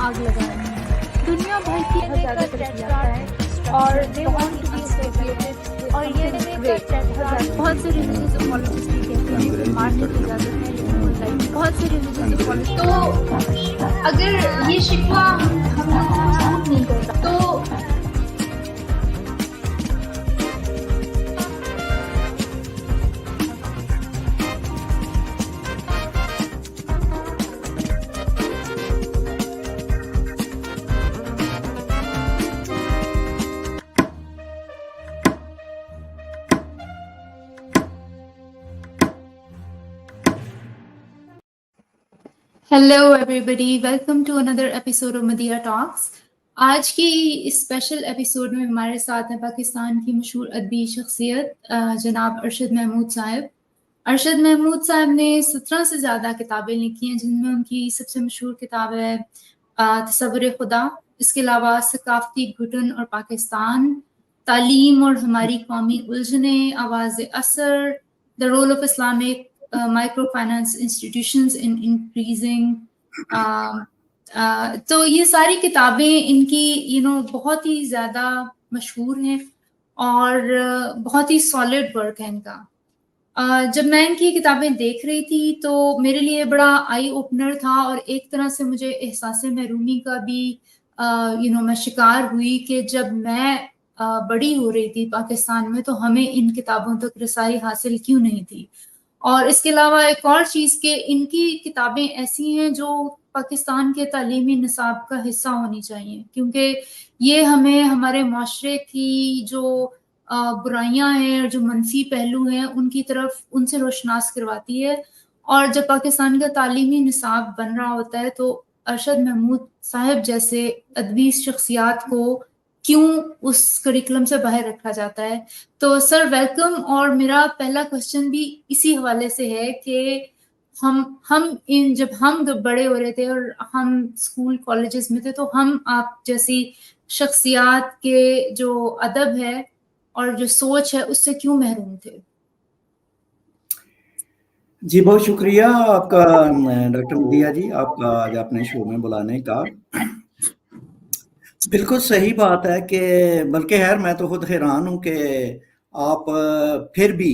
آگ لگا رہے ہیں. دنیا بھر کی بہت زیادہ ترقی یافتہ ہے اور بہت سے ریلیجنس اپالوجسٹ بھی کہتے ہیں کہ مارنے کی اجازت ہے لیکن بہت سے ریلیجنس اپالوجسٹ تو اگر یہ شکوہ ہم محسوس نہیں کرتا تو hello every buddy, welcome to another episode of media talks. آج کی اسپیشل ایپیسوڈ میں ہمارے ساتھ ہیں پاکستان کی مشہور ادبی شخصیت جناب ارشد محمود صاحب. ارشد محمود صاحب نے 17 سے زیادہ کتابیں لکھی ہیں، جن میں ان کی سب سے مشہور کتاب ہے تصور خدا. اس کے علاوہ ثقافتی گھٹن اور پاکستان، تعلیم اور ہماری قومی الجھنیں، آواز اثر، the role of Islamic micro finance institutions in increasing. تو یہ ساری کتابیں ان کی بہت ہی زیادہ مشہور ہیں اور بہت ہی سالڈ ورک ہے ان کا. جب میں ان کی کتابیں دیکھ رہی تھی تو میرے لیے بڑا آئی اوپنر تھا، اور ایک طرح سے مجھے احساس محرومی کا بھی میں شکار ہوئی کہ جب میں بڑی ہو رہی تھی پاکستان میں تو ہمیں ان کتابوں تک رسائی حاصل کیوں نہیں تھی. اور اس کے علاوہ ایک اور چیز کہ ان کی کتابیں ایسی ہیں جو پاکستان کے تعلیمی نصاب کا حصہ ہونی چاہیے، کیونکہ یہ ہمیں ہمارے معاشرے کی جو برائیاں ہیں اور جو منفی پہلو ہیں ان کی طرف ان سے روشناس کرواتی ہے. اور جب پاکستان کا تعلیمی نصاب بن رہا ہوتا ہے تو ارشد محمود صاحب جیسے ادبی شخصیات کو کیوں اس کریکلم سے باہر رکھا جاتا ہے. تو سر ویلکم. اور میرا پہلا کوشچن بھی اسی حوالے سے ہے کہ جب ہم بڑے ہو رہے تھے اور ہم اسکول کالجز میں تھے تو ہم آپ جیسی شخصیات کے جو ادب ہے اور جو سوچ ہے اس سے کیوں محروم تھے؟ جی بہت شکریہ آپ کا ڈاکٹر مدیہ جی، آپ کا آج اپنے شو میں بلانے کا. بالکل صحیح بات ہے کہ بلکہ خیر میں تو خود حیران ہوں کہ آپ پھر بھی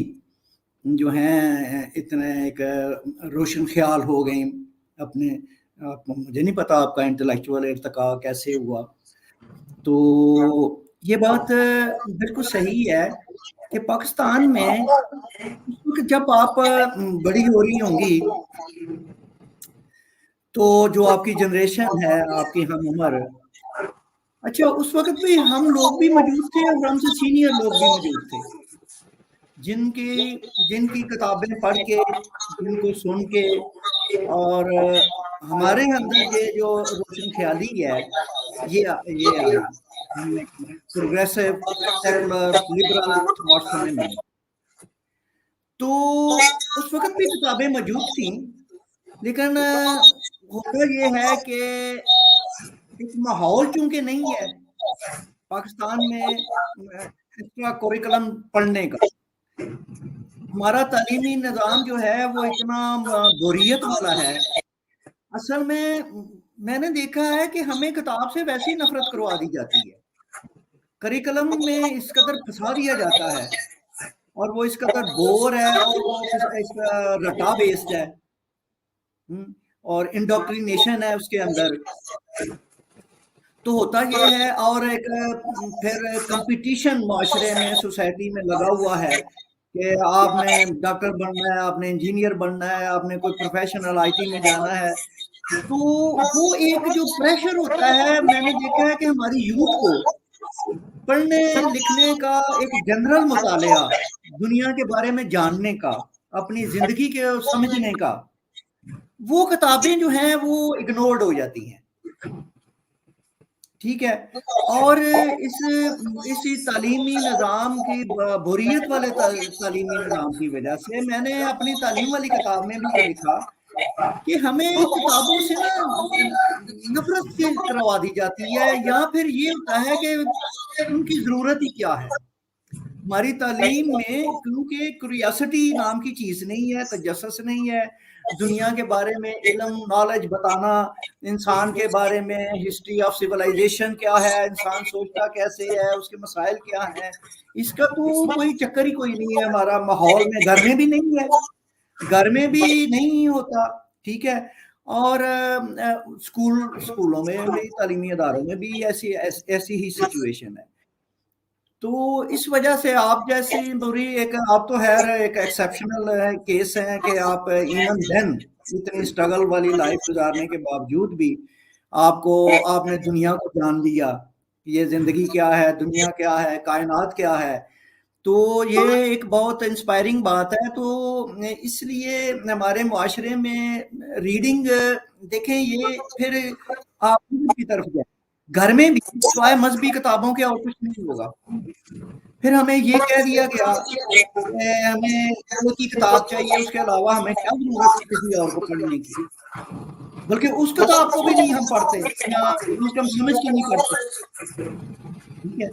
جو ہیں اتنے ایک روشن خیال ہو گئیں اپنے. مجھے نہیں پتا آپ کا انٹلیکچوئل ارتقاء کیسے ہوا. تو یہ بات بالکل صحیح ہے کہ پاکستان میں جب آپ بڑی ہو رہی ہوں گی تو جو آپ کی جنریشن ہے، آپ کی ہم عمر، اچھا اس وقت بھی ہم لوگ بھی موجود تھے اور ہم سے سینئر لوگ بھی موجود تھے جن کی کتابیں پڑھ کے، جن کو سن کے، اور ہمارے اندر یہ جو روشن خیالی ہے یہ آئی پروگریسو سیکولر لبرل تھاٹس ہمیں ملی. تو اس وقت بھی کتابیں موجود تھیں، لیکن ہوتا یہ ہے کہ ایک ماحول چونکہ نہیں ہے پاکستان میں ایکسٹرا کوریکلم پڑھنے کا. ہمارا تعلیمی نظام جو ہے وہ اتنا بوریت والا ہے. اصل میں نے دیکھا ہے کہ ہمیں کتاب سے ویسی نفرت کروا دی جاتی ہے، کریکلم میں اس قدر پھنسا دیا جاتا ہے اور وہ اس قدر بور ہے اور وہ اس کا رٹا بیسڈ ہے اور انڈوکٹرینیشن ہے اس کے اندر. تو ہوتا یہ ہے، اور ایک پھر کمپٹیشن معاشرے میں سوسائٹی میں لگا ہوا ہے کہ آپ نے ڈاکٹر بننا ہے، آپ نے انجینئر بننا ہے، آپ نے کوئی پروفیشنل آئی ٹی میں جانا ہے. تو وہ ایک جو پریشر ہوتا ہے، میں نے دیکھا ہے کہ ہماری یوتھ کو پڑھنے لکھنے کا، ایک جنرل مطالعہ، دنیا کے بارے میں جاننے کا، اپنی زندگی کے سمجھنے کا، وہ کتابیں جو ہیں وہ اگنورڈ ہو جاتی ہیں. ٹھیک ہے. اور اسی تعلیمی نظام کی بوریت والے تعلیمی نظام کی وجہ سے میں نے اپنی تعلیم والی کتاب میں بھی یہ لکھا کہ ہمیں کتابوں سے نا نفرت سے کروا دی جاتی ہے، یا پھر یہ ہوتا ہے کہ ان کی ضرورت ہی کیا ہے. ہماری تعلیم میں کیونکہ کیوریاسٹی نام کی چیز نہیں ہے، تجسس نہیں ہے، دنیا کے بارے میں علم نالج بتانا इंसान के बारे में, हिस्ट्री ऑफ सिविलाइजेशन क्या है, इंसान सोचता कैसे है, उसके मसाइल क्या हैं, इसका तो कोई चक्कर ही कोई नहीं है हमारा माहौल में, घर में भी नहीं है, घर में भी नहीं होता, ठीक है। और स्कूलों में भी, तालीमी इदारों में भी ऐसी ही सिचुएशन है। तो इस वजह से आप जैसी बुरी एक, आप तो खैर एक एक्सेप्शनल केस है कि आप इवन देन इतनी स्ट्रगल वाली लाइफ गुजारने के बावजूद भी आपने दुनिया को जान लिया, ये जिंदगी क्या है, दुनिया क्या है, कायनात क्या है। तो ये एक बहुत इंस्पायरिंग बात है। तो इसलिए हमारे मुआशरे में रीडिंग देखें, ये फिर आप की तरफ जाए, घर में भी सिवाय मजहबी किताबों के और कुछ नहीं होगा। फिर हमें ये कह दिया गया हमें की किताब चाहिए, उसके अलावा हमें क्या जरूरत है किसी और को पढ़ने की, बल्कि उस किताब को भी नहीं हम पढ़ते या उसका समझ के नहीं पढ़ते, ठीक है।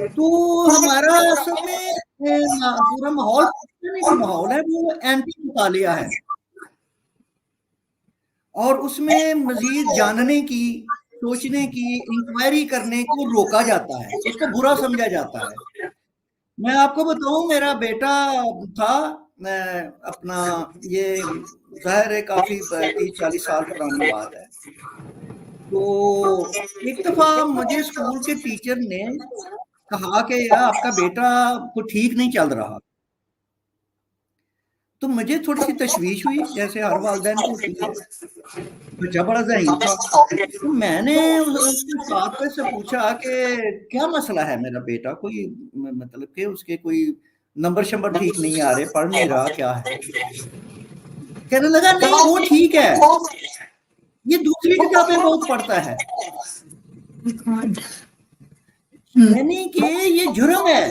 तो हमारा असल में पूरा माहौल है वो एंटी मुतालिया है, और उसमें मजीद जानने की, सोचने की, इंक्वायरी करने को रोका जाता है, उसको बुरा समझा जाता है। मैं आपको बताऊं, मेरा बेटा था अपना, ये ज़ाहिर है काफी 30-40 साल पुरानी बात है। तो एक दफा मुझे स्कूल के टीचर ने कहा कि यार आपका बेटा को ठीक नहीं चल रहा। तो मुझे थोड़ी सी तशवीश हुई, जैसे हर वालिदैन को होती है, बच्चा बड़ा ज़हीन था। तो मैंने उसके साथ से पूछा कि क्या मसला है मेरा बेटा, कोई मतलब कि उसके कोई नंबर शंबर ठीक नहीं आ रहे, पढ़ नहीं रहा, क्या है? कहने लगा नहीं वो ठीक है, ये दूसरी किताबें बहुत पढ़ता है। यानी कि ये जुर्म है।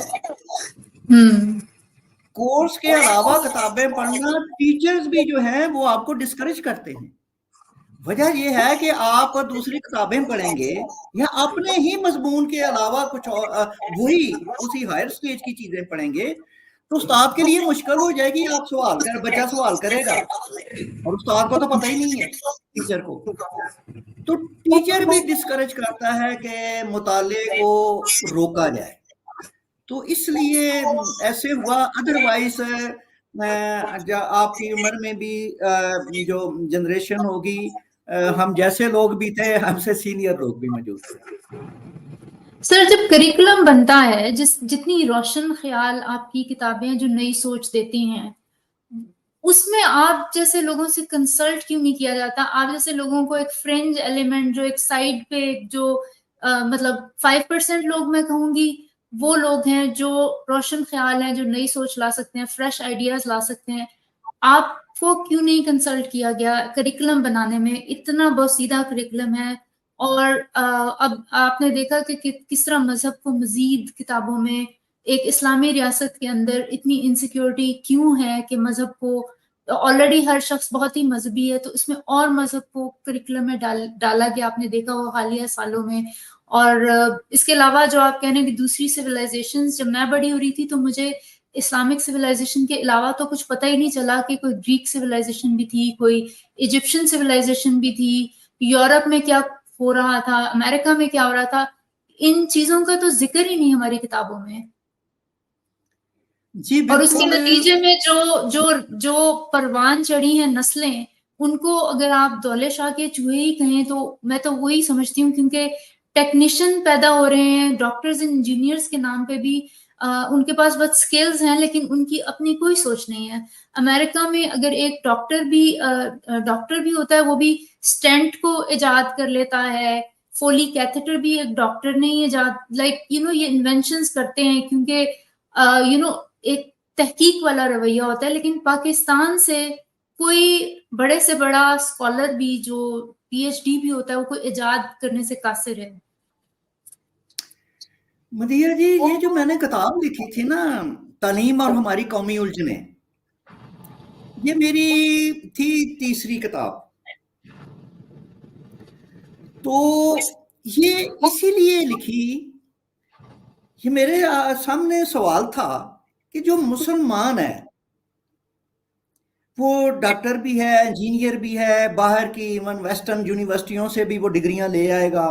कोर्स के अलावा किताबें पढ़ना, टीचर्स भी जो हैं वो आपको डिस्करेज करते हैं। वजह ये है कि आप दूसरी किताबें पढ़ेंगे या अपने ही मजमून के अलावा कुछ और वही उसी हायर स्टेज की चीजें पढ़ेंगे, तो उस्ताद के लिए मुश्किल हो जाएगी। आप बच्चा सवाल करेगा और उस्ताद को तो पता ही नहीं है टीचर को। तो टीचर भी डिस्करेज करता है कि मुताले को रोका जाए। तो इसलिए ऐसे हुआ। अदरवाइज आपकी उम्र में भी जो जनरेशन होगी, हम जैसे लोग भी थे, हमसे सीनियर लोग भी मौजूद थे। सर, जब करिकुलम बनता है, जितनी रोशन ख्याल आपकी किताबें जो नई सोच देती हैं, उसमें आप जैसे लोगों से कंसल्ट क्यों नहीं किया जाता? आप जैसे लोगों को एक फ्रिंज एलिमेंट, जो एक साइड पे जो मतलब 5% लोग मैं कहूंगी वो लोग हैं जो रोशन ख्याल हैं, जो नई सोच ला सकते हैं, फ्रेश आइडियाज ला सकते हैं। आपको क्यों नहीं कंसल्ट किया गया करिकुलम बनाने में? इतना बोसीदा करिकुलम है, और अब आपने देखा कि किस तरह मजहब को मजीद किताबों में, एक इस्लामी रियासत के अंदर इतनी इनसिक्योरिटी क्यों है कि मजहब को, ऑलरेडी हर शख्स बहुत ही मजहबी है, तो इसमें और मजहब को करिकुलम में डाला गया, आपने देखा वो हालिया सालों में। और इसके अलावा जो आप कह रहे हैं कि दूसरी सिविलाइजेशन, जब मैं बड़ी हो रही थी तो मुझे इस्लामिक सिविलाइजेशन के अलावा तो कुछ पता ही नहीं चला कि कोई ग्रीक सिविलाइजेशन भी थी, कोई इजिप्शियन सिविलाइजेशन भी थी, यूरोप में क्या हो रहा था, अमेरिका में क्या हो रहा था। इन चीजों का तो जिक्र ही नहीं हमारी किताबों में। जी, और उसके नतीजे में जो परवान चढ़ी हैं नस्लें, उनको अगर आप दौले शाह के चूहे ही कहें तो मैं तो वही समझती हूँ, क्योंकि टेक्नीशियन पैदा हो रहे हैं, डॉक्टर्स इंजीनियर्स के नाम पे भी उनके पास बहुत स्किल्स हैं, लेकिन उनकी अपनी कोई सोच नहीं है। अमेरिका में अगर एक डॉक्टर भी होता है, वो भी स्टेंट को इजाद कर लेता है, फोली कैथेटर भी एक डॉक्टर ने ही इजाद, ये इन्वेंशंस करते हैं, क्योंकि एक तहकीक वाला रवैया होता है। लेकिन पाकिस्तान से कोई बड़े से बड़ा स्कॉलर भी, जो पीएचडी भी होता है, वो कोई इजाद करने से कासिर है। मदिया जी, ये जो मैंने किताब लिखी थी ना, तालीम और हमारी कौमी उलझने, ये मेरी थी तीसरी किताब। तो ये इसीलिए लिखी, ये मेरे सामने सवाल था कि जो मुसलमान है, वो डॉक्टर भी है, इंजीनियर भी है, बाहर की इवन वेस्टर्न यूनिवर्सिटियों से भी वो डिग्रियां ले आएगा,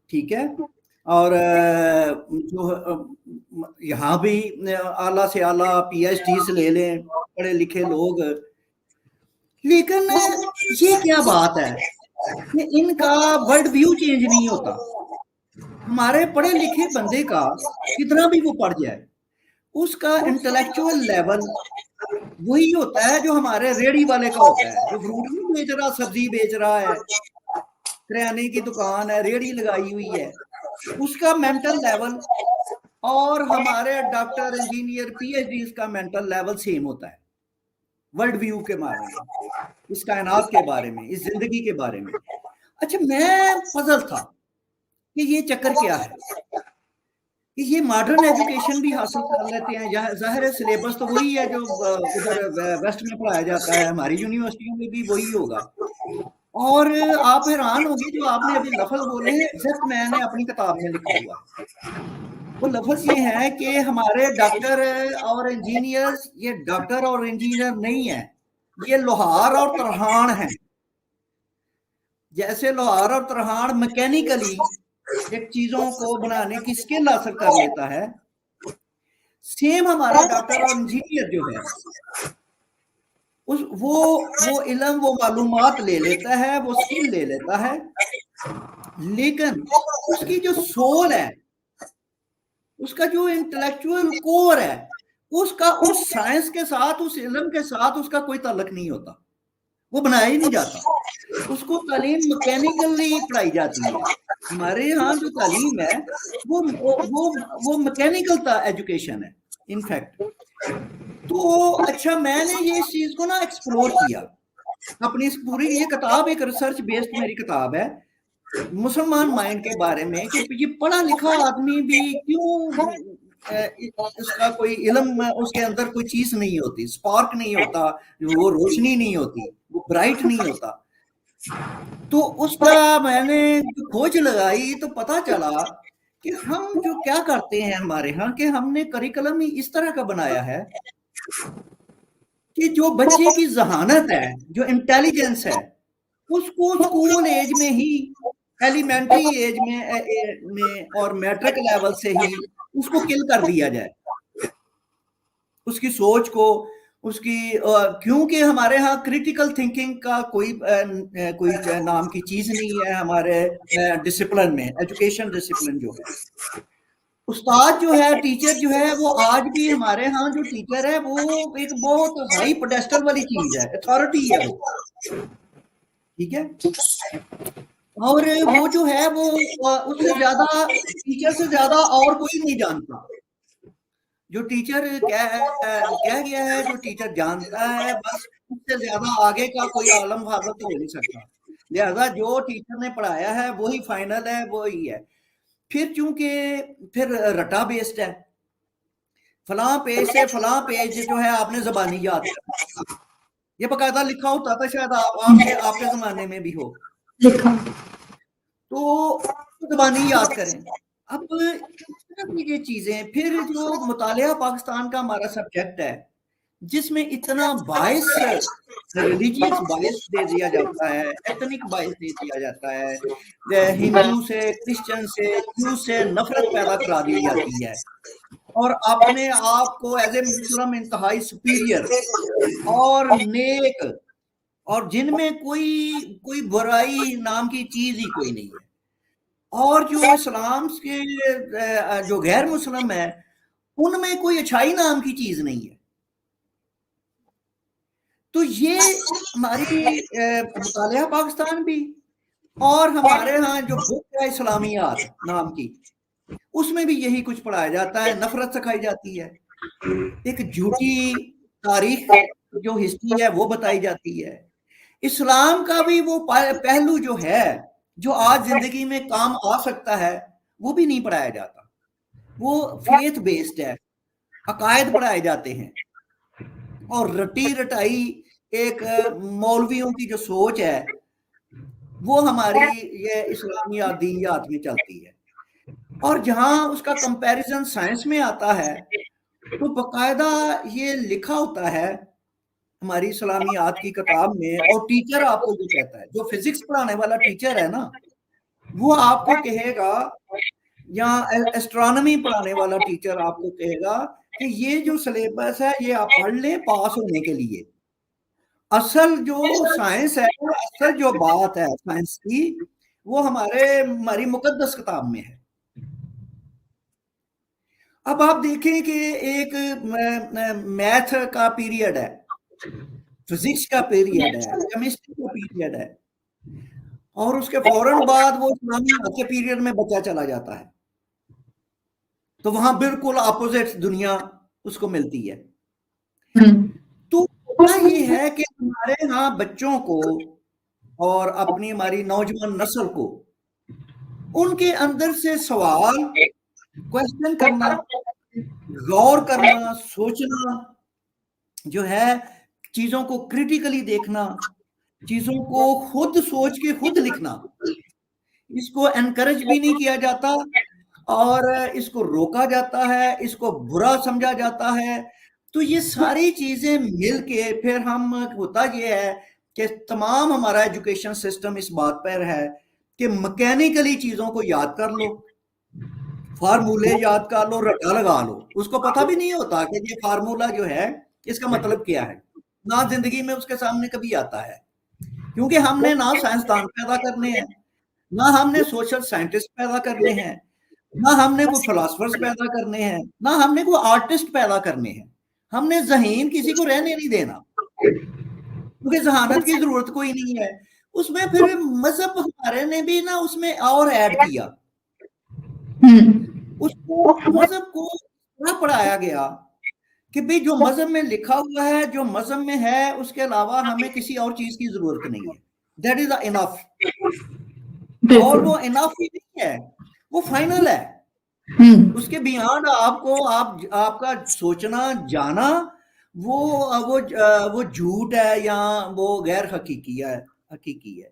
ठीक है। और जो यहाँ भी आला से आला PhD ले लें पढ़े लिखे लोग, लेकिन ये क्या बात है कि इनका वर्ल्ड व्यू चेंज नहीं होता। हमारे पढ़े लिखे बंदे का कितना भी वो पढ़ जाए, उसका इंटेलेक्चुअल लेवल वही होता है जो हमारे रेडी वाले का होता है, जो फ्रूट नहीं बेच रहा, सब्जी बेच रहा है, किराने की दुकान है, रेडी लगाई हुई है, उसका मेंटल लेवल और हमारे डॉक्टर, इंजीनियर, PhD का मेंटल लेवल सेम होता है वर्ल्ड व्यू के बारे में, इस कायनात के बारे में, इस जिंदगी के बारे में। अच्छा, मैं पजल था कि ये चक्कर क्या है कि ये मॉडर्न एजुकेशन भी हासिल कर लेते हैं, जाहिर है सिलेबस तो वही है जो उधर वेस्ट में पढ़ाया जाता है, हमारी यूनिवर्सिटियों में भी वही होगा। और आप हैरान होंगे जो आपने अभी लफ्ज बोले हैं, एग्जैक्ट मैंने अपनी किताब में लिखा हुआ है। वो लफ्ज ये है कि हमारे डॉक्टर और इंजीनियर्स, ये डॉक्टर और इंजीनियर नहीं है, ये लोहार और तरहान है। जैसे लोहार और तरहान मैकेनिकली एक चीजों को बनाने की स्किल हासिल कर लेता है, सेम हमारा डॉक्टर और इंजीनियर जो है वो इल्म, वो मालूमात ले लेता है, वो स्किल ले लेता है, लेकिन उसकी जो सोल है, उसका जो इंटेलेक्चुअल कोर है, उसका उस साइंस के साथ, उस इल्म के साथ उसका कोई ताल्लुक नहीं होता, वो बनाया ही नहीं जाता। उसको तालीम मैकेनिकली पढ़ाई जाती है। हमारे यहाँ जो तालीम है वो मैकेनिकल एजुकेशन है इनफैक्ट। तो अच्छा, मैंने ये इस चीज को ना एक्सप्लोर किया अपनी इस पूरी, ये किताब एक रिसर्च बेस्ड मेरी किताब है मुसलमान माइंड के बारे में, कि ये पढ़ा लिखा आदमी भी क्यों इसका कोई इल्म, उसके अंदर कोई चीज नहीं होती, स्पार्क नहीं होता, वो रोशनी नहीं होती, वो ब्राइट नहीं होता। तो उसका मैंने खोज लगाई तो पता चला कि हम जो क्या करते हैं हमारे यहाँ, कि हमने करिकुलम ही इस तरह का बनाया है कि जो बच्चे की जहानत है, जो इंटेलिजेंस है, उसको स्कूल एज में ही, एलिमेंट्री एज में और मैट्रिक लेवल से ही उसको किल कर दिया जाए, उसकी सोच को, उसकी क्योंकि हमारे यहाँ क्रिटिकल थिंकिंग का कोई नाम की चीज नहीं है हमारे डिसिप्लिन में, एजुकेशन डिसिप्लिन जो है। उस्ताद जो है, टीचर जो है, वो आज भी हमारे यहाँ जो टीचर है वो एक बहुत हाई पेडेस्टल वाली चीज है, अथॉरिटी है वो, ठीक है। और वो जो है वो उससे ज्यादा, टीचर से ज्यादा और कोई नहीं जानता। जो टीचर कह गया है, जो टीचर जानता है, बस उससे ज्यादा आगे का कोई आलम फाजल तो हो नहीं सकता। लिहाजा जो टीचर ने पढ़ाया है वही फाइनल है, वही है। फिर चूंकि फिर रटा बेस्ड है, फलां पेज से फलां पेज जो है आपने जबानी याद करना, ये बकायदा लिखा होता था, शायद आपके जमाने में भी हो लिखा, तो जबानी याद करें। अब ये चीजें, फिर जो मुतालिया पाकिस्तान का हमारा सब्जेक्ट है, जिसमें इतना बायस, रिलीजियस बायस दे दिया जाता है, एथनिक बायस दे दिया जाता है, हिंदू से, क्रिश्चियन से, जू से नफरत पैदा करा दी जाती है, और अपने आप को एज ए मुस्लिम इंतहाई सुपीरियर और नेक, और जिनमें कोई बुराई नाम की चीज ही कोई नहीं है। और जो इस्लाम के जो गैर मुस्लिम है, उनमें कोई अच्छाई नाम की चीज नहीं है। तो ये हमारी मुतालिया पाकिस्तान भी, और हमारे यहाँ जो बुक है इस्लामियात नाम की, उसमें भी यही कुछ पढ़ाया जाता है, नफरत सिखाई जाती है, एक झूठी तारीख जो हिस्ट्री है वो बताई जाती है। इस्लाम का भी वो पहलू जो है, जो आज जिंदगी में काम आ सकता है, वो भी नहीं पढ़ाया जाता। वो फेथ बेस्ड है, अकायद पढ़ाए जाते हैं, और रटी रटाई एक मौलवियों की जो सोच है वो हमारी ये इस्लामियात दीनियात में चलती है। और जहां उसका कंपैरिजन साइंस में आता है तो बकायदा ये लिखा होता है हमारी इस्लामियात की किताब में, और टीचर आपको जो कहता है, जो फिजिक्स पढ़ाने वाला टीचर है ना, वो आपको कहेगा, या एस्ट्रोनॉमी पढ़ाने वाला टीचर आपको कहेगा कि ये जो सिलेबस है ये आप पढ़ लें पास होने के लिए। असल जो साइंस है, असल जो बात है साइंस की, वो हमारी मुकद्दस किताब में है। अब आप देखें कि एक मैथ का पीरियड है, फिजिक्स का पीरियड है, केमिस्ट्री का पीरियड है, और उसके फौरन बाद वो इस्लामियात के पीरियड में बच्चा चला जाता है, तो वहां बिल्कुल अपोजिट दुनिया उसको मिलती है। तो ये है कि हमारे यहाँ बच्चों को और अपनी हमारी नौजवान नस्ल को उनके अंदर से सवाल, क्वेश्चन करना, गौर करना, सोचना जो है, चीजों को क्रिटिकली देखना, चीजों को खुद सोच के खुद लिखना, इसको एनकरेज भी नहीं किया जाता और इसको रोका जाता है, इसको बुरा समझा जाता है। तो ये सारी चीजें मिलके फिर हम, होता ये है कि तमाम हमारा एजुकेशन सिस्टम इस बात पर है कि मैकेनिकली चीजों को याद कर लो, फार्मूले याद कर लो, रटा लगा लो, उसको पता भी नहीं होता कि ये फार्मूला जो है इसका मतलब क्या है, ना जिंदगी में उसके सामने कभी आता है, क्योंकि हमने ना साइंसदान पैदा करने हैं, ना हमने सोशल साइंटिस्ट पैदा करने हैं, ना हमने कोई फिलोसफर्स पैदा करने हैं, ना हमने कोई आर्टिस्ट पैदा करने हैं। हमने ज़हीन किसी को रहने नहीं देना, क्योंकि जहानत की जरूरत कोई नहीं है उसमें। फिर मजहब हमारे ने भी ना उसमें और ऐड किया, उसको मजहब को इतना पढ़ाया गया कि भाई जो मजहब में लिखा हुआ है, जो मजहब में है, उसके अलावा हमें किसी और चीज की जरूरत नहीं है, दैट इज इनफ। और वो इनफ ही नहीं है, वो फाइनल है। उसके बियॉन्ड आपका सोचना जाना वो झूठ है या वो गैर हकीकी है।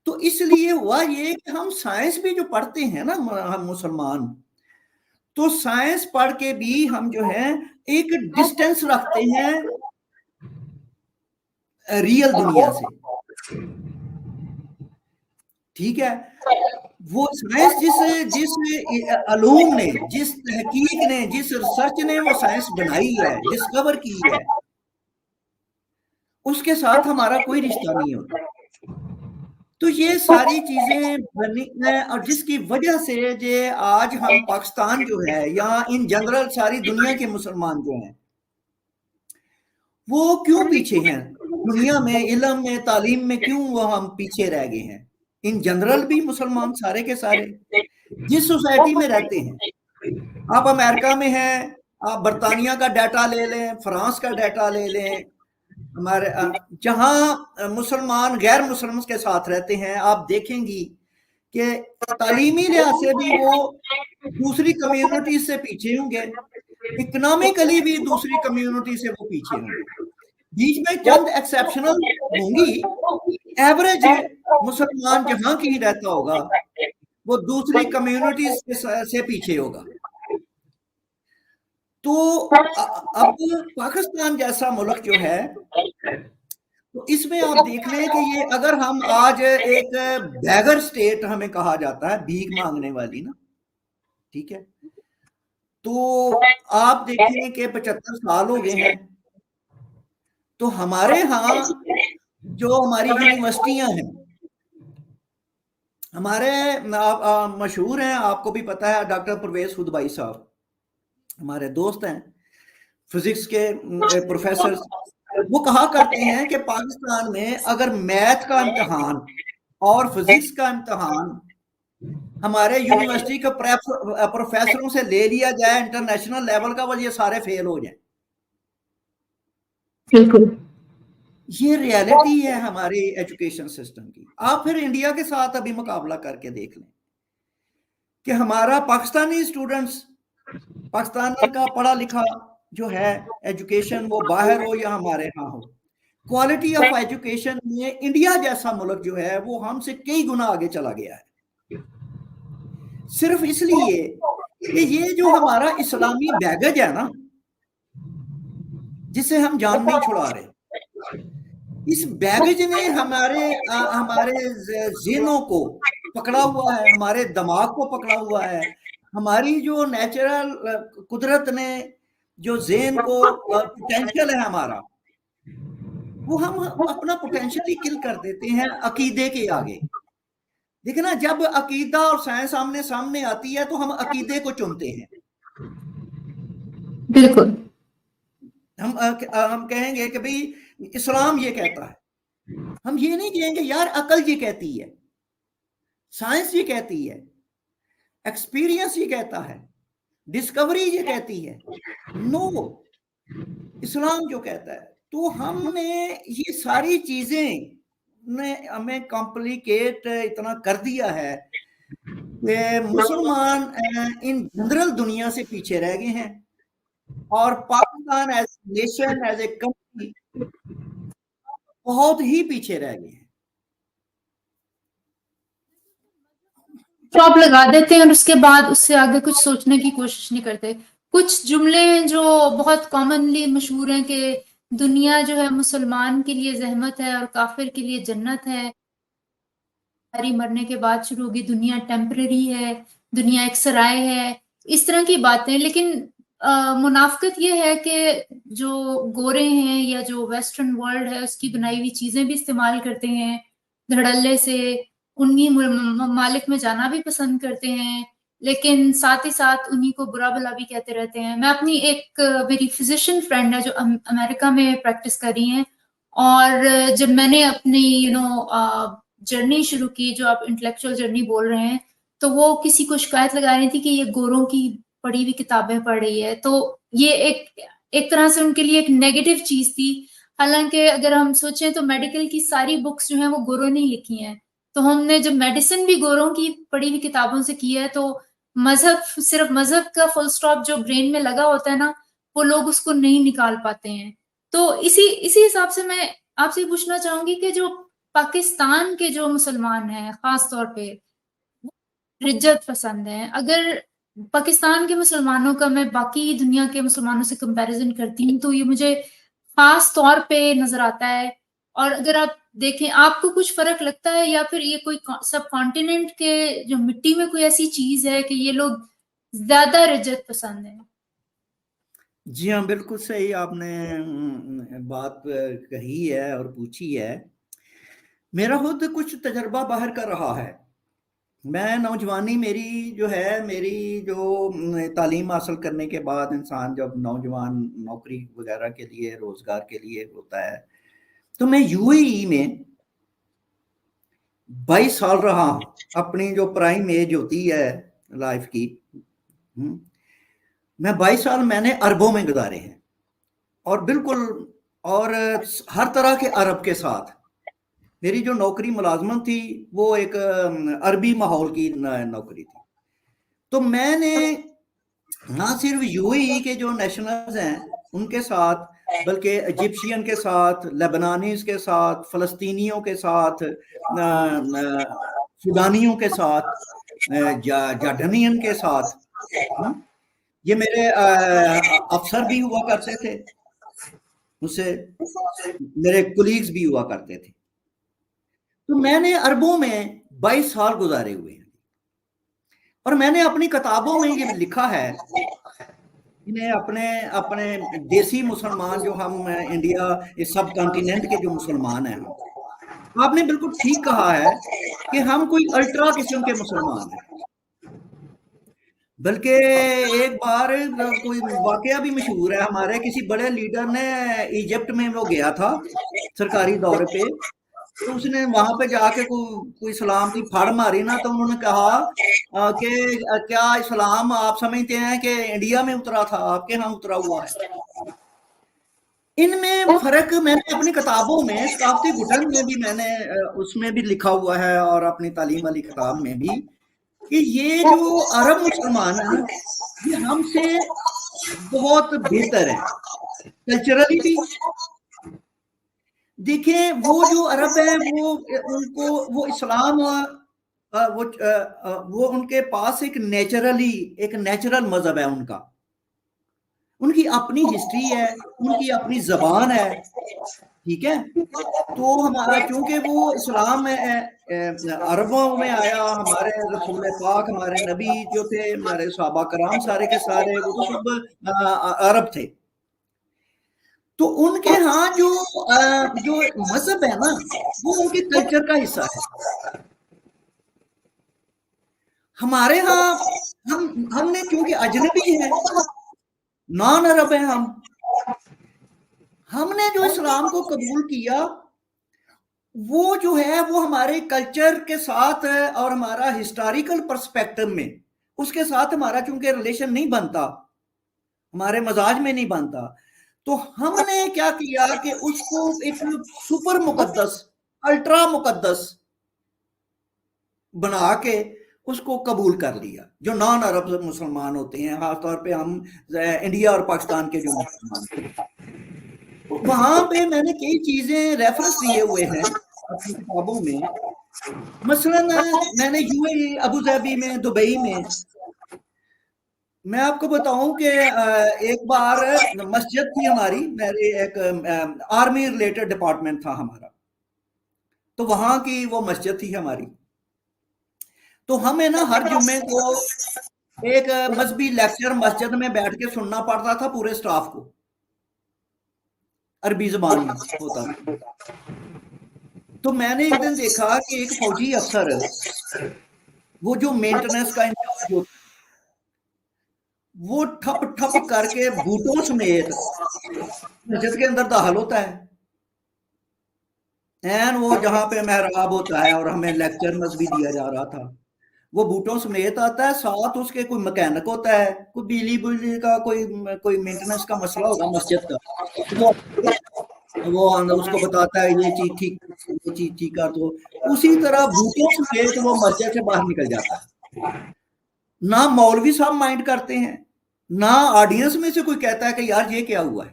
तो इसलिए हुआ ये कि हम साइंस भी जो पढ़ते हैं ना, हम मुसलमान, तो साइंस पढ़ के भी हम जो है एक डिस्टेंस रखते हैं रियल दुनिया से, ठीक है। वो साइंस जिस अलूम ने, जिस तहकीक ने, जिस रिसर्च ने वो साइंस बनाई है, डिस्कवर की है, उसके साथ हमारा कोई रिश्ता नहीं होता। तो ये सारी चीजें बनी हैं, और जिसकी वजह से जे आज हम पाकिस्तान जो है, या इन जनरल सारी दुनिया के मुसलमान जो हैं, वो क्यों पीछे हैं दुनिया में, इल्म में, तालीम में, क्यों वो हम पीछे रह गए हैं। इन जनरल भी मुसलमान सारे के सारे जिस सोसाइटी में रहते हैं, आप अमेरिका में हैं, आप बरतानिया का डाटा ले लें, फ्रांस का डाटा ले लें, हमारे जहां मुसलमान गैर मुसलमान के साथ रहते हैं, आप देखेंगी कि तालीमी लिहाज से भी वो दूसरी कम्युनिटी से पीछे होंगे, इकोनॉमिकली भी दूसरी कम्युनिटी से वो पीछे होंगे। बीच में चंद एक्सेप्शनल होंगी, एवरेज मुसलमान जहां कहीं रहता होगा वो दूसरी कम्युनिटी से पीछे होगा। तो अब पाकिस्तान जैसा मुल्क जो है, तो इसमें आप देख लें कि ये, अगर हम आज एक बैगर स्टेट हमें कहा जाता है, भीख मांगने वाली ना, ठीक है, तो आप देखें कि 75 साल हो गए हैं, तो हमारे यहाँ जो हमारी यूनिवर्सिटियां हैं, हमारे मशहूर हैं, आपको भी पता है, डॉक्टर परवेज हुदबाई साहब हमारे दोस्त हैं, फिजिक्स के प्रोफेसर, वो कहा करते हैं कि पाकिस्तान में अगर मैथ का इम्तिहान और फिजिक्स का इम्तिहान हमारे यूनिवर्सिटी के प्रोफेसरों से ले लिया जाए इंटरनेशनल लेवल का, वो ये सारे फेल हो जाए। बिल्कुल, ये रियलिटी है हमारी एजुकेशन सिस्टम की। आप फिर इंडिया के साथ अभी मुकाबला करके देख लें कि हमारा पाकिस्तानी स्टूडेंट्स, पाकिस्तान का पढ़ा लिखा जो है एजुकेशन, वो बाहर हो या हमारे यहाँ हो, क्वालिटी ऑफ एजुकेशन में इंडिया जैसा मुल्क जो है वो हमसे कई गुना आगे चला गया है, सिर्फ इसलिए कि ये जो हमारा इस्लामी बैगेज है ना, जिसे हम जान नहीं छुड़ा रहे, इस बैगेज ने हमारे ज़हनों को पकड़ा हुआ है, हमारे दिमाग को पकड़ा हुआ है। हमारी जो नेचुरल कुदरत ने जो ज़हन को पोटेंशियल है हमारा, वो हम अपना पोटेंशियल ही किल कर देते हैं अकीदे के आगे। देखिए ना, जब अकीदा और साइंस आमने सामने आती है तो हम अकीदे को चुनते हैं। बिल्कुल। हम कहेंगे कि भाई इस्लाम ये कहता है, हम ये नहीं कहेंगे यार अकल ये कहती है, साइंस ये कहती है, एक्सपीरियंस ये कहता है, डिस्कवरी ये कहती है। नो, इस्लाम जो कहता है। तो हमने ये सारी चीजें ने हमें कॉम्प्लिकेट इतना कर दिया है कि मुसलमान इन जनरल दुनिया से पीछे रह गए हैं, और Pakistan as nation, as a country बहुत ही पीछे रह गए हैं। स्टॉप लगा देते हैं और उसके बाद उससे आगे कुछ सोचने की कोशिश नहीं करते। कुछ जुमले जो बहुत कॉमनली मशहूर हैं कि दुनिया जो है मुसलमान के लिए जहमत है और काफिर के लिए जन्नत है, हमारी मरने के बाद शुरू होगी, दुनिया टेम्पररी है, दुनिया एक सराय है, इस तरह की बातें। लेकिन मुनाफिकत ये है कि जो गोरे हैं या जो वेस्टर्न वर्ल्ड है उसकी बनाई हुई चीजें भी इस्तेमाल करते हैं, धड़ल्ले से उन्हीं ममालिक में जाना भी पसंद करते हैं, लेकिन साथ ही साथ उन्हीं को बुरा भला भी कहते रहते हैं। मैं अपनी एक मेरी फिजिशियन फ्रेंड है जो अमेरिका में प्रैक्टिस कर रही हैं, और जब मैंने अपनी जर्नी शुरू की, जो आप इंटेलेक्चुअल जर्नी बोल रहे हैं, तो वो किसी को शिकायत लगा रही थी कि ये गोरों की पढ़ी हुई किताबें पढ़ रही है। तो ये एक तरह से उनके लिए एक नेगेटिव चीज थी। हालांकि अगर हम सोचें तो मेडिकल की सारी बुक्स जो हैं वो गोरों ने लिखी हैं। तो हमने जब मेडिसिन भी गोरों की पढ़ी हुई किताबों से की है, तो मजहब, सिर्फ मजहब का फुल स्टॉप जो ब्रेन में लगा होता है ना, वो लोग उसको नहीं निकाल पाते हैं। तो इसी हिसाब से मैं आपसे पूछना चाहूंगी कि जो पाकिस्तान के जो मुसलमान हैं खास तौर पे रिज्जत पसंद हैं, अगर पाकिस्तान के मुसलमानों का मैं बाकी दुनिया के मुसलमानों से कंपैरिजन करती हूँ तो ये मुझे खास तौर पे नजर आता है। और अगर आप देखें, आपको कुछ फर्क लगता है या फिर ये कोई सब कॉन्टिनेंट के जो मिट्टी में कोई ऐसी चीज है कि ये लोग ज्यादा रिज्जत पसंद है? जी हाँ, बिल्कुल सही आपने बात कही है और पूछी है। मेरा खुद कुछ तजर्बा बाहर का रहा है। मैं नौजवानी मेरी जो तालीम हासिल करने के बाद इंसान जब नौजवान नौकरी वगैरह के लिए, रोजगार के लिए होता है, तो मैं यूएई में 22 साल रहा हूं। अपनी जो प्राइम एज होती है लाइफ की, मैं 22 साल मैंने अरबों में गुजारे हैं, और बिल्कुल, और हर तरह के अरब के साथ। मेरी जो नौकरी मुलाजमत थी वो एक अरबी माहौल की नौकरी थी। तो मैंने ना सिर्फ यूएई के जो नेशनल्स हैं उनके साथ, बल्कि इजिप्शियन के साथ, लेबनानीज के साथ, फलस्तीनियों के साथ, सुडानियों के साथ, जॉर्डनियन के साथ, ये मेरे अफसर भी हुआ करते थे, मुझसे मेरे कुलीग्स भी हुआ करते थे। तो मैंने अरबों में 22 साल गुजारे हुए हैं, और मैंने अपनी किताबों में ये लिखा है, इन्हें अपने देसी मुसलमान जो हम इंडिया, इस सब कॉन्टिनेंट के जो मुसलमान हैं, आपने बिल्कुल ठीक कहा है कि हम कोई अल्ट्रा किस्म के मुसलमान हैं। बल्कि एक बार कोई वाकया भी मशहूर है, हमारे किसी बड़े लीडर ने इजिप्ट में वो गया था सरकारी दौरे पे, तो उसने वहां पे जाके कोई इस्लाम की फाड़ मारी ना, तो उन्होंने कहा कि क्या इस्लाम आप समझते हैं कि इंडिया में उतरा था, आपके यहाँ उतरा हुआ है। इनमें फर्क मैंने अपनी किताबों में, सकाफती घुटन में भी मैंने उसमें भी लिखा हुआ है, और अपनी तालीम वाली किताब में भी, कि ये जो अरब मुसलमान है ये हमसे बहुत बेहतर है कल्चरली भी। देखिए, वो जो अरब है वो इस्लाम, वो उनके पास एक नेचुरल मजहब है उनका, उनकी अपनी हिस्ट्री है, उनकी अपनी जबान है, ٹھیک ہے. تو ہمارا چونکہ وہ اسلام عربوں میں آیا، ہمارے رسول پاک ہمارے نبی جو تھے، ہمارے صحابہ کرام سارے کے سارے وہ تو سب عرب تھے. تو ان کے ہاں جو مذہب ہے نا وہ ان کے کلچر کا حصہ ہے. ہمارے ہاں ہم نے چونکہ اجنبی ہے، نان عرب ہے، ہم نے جو اسلام کو قبول کیا وہ جو ہے وہ ہمارے کلچر کے ساتھ اور ہمارا ہسٹوریکل پرسپیکٹو میں اس کے ساتھ ہمارا چونکہ ریلیشن نہیں بنتا، ہمارے مزاج میں نہیں بنتا، تو ہم نے کیا کیا کہ اس کو ایک سپر مقدس، الٹرا مقدس بنا کے اس کو قبول کر لیا. جو نان عرب مسلمان ہوتے ہیں، خاص طور پہ ہم انڈیا اور پاکستان کے جو مسلمان ہیں، وہاں پہ میں نے کئی چیزیں ریفرنس دیے ہوئے ہیں اپنی کتابوں میں. مثلا میں نے U A E, Abu Dhabi میں، دبئی میں آپ کو بتاؤں کہ ایک بار مسجد تھی ہماری، میرے ایک آرمی ریلیٹڈ ڈپارٹمنٹ تھا ہمارا، تو وہاں کی وہ مسجد تھی ہماری. تو ہمیں نا ہر جمعے کو ایک مذہبی لیکچر مسجد میں بیٹھ کے سننا پڑتا تھا پورے سٹاف کو، عربی زبان میں ہوتا تھا. تو میں نے ایک دن دیکھا کہ ایک فوجی افسر وہ جو مینٹیننس کا انچارج ہوتا ہے وہ ٹھپ ٹھپ کر کے بوٹوں سمیت مسجد کے اندر داخل ہوتا ہے. وہ جہاں پہ محراب ہوتا ہے اور ہمیں لیکچر مذہبی دیا جا رہا تھا، وہ بوٹوں سمیت آتا ہے، ساتھ اس کے کوئی مکینک ہوتا ہے، کوئی بجلی کا کوئی مینٹیننس کا مسئلہ ہوگا مسجد کا، وہ اس کو بتاتا ہے یہ چیز ٹھیک، یہ چیز ٹھیک کر دو. اسی طرح بوٹوں سمیت وہ مسجد سے باہر نکل جاتا ہے. نہ مولوی صاحب مائنڈ کرتے ہیں، نہ آڈینس میں سے کوئی کہتا ہے کہ یار یہ کیا ہوا ہے.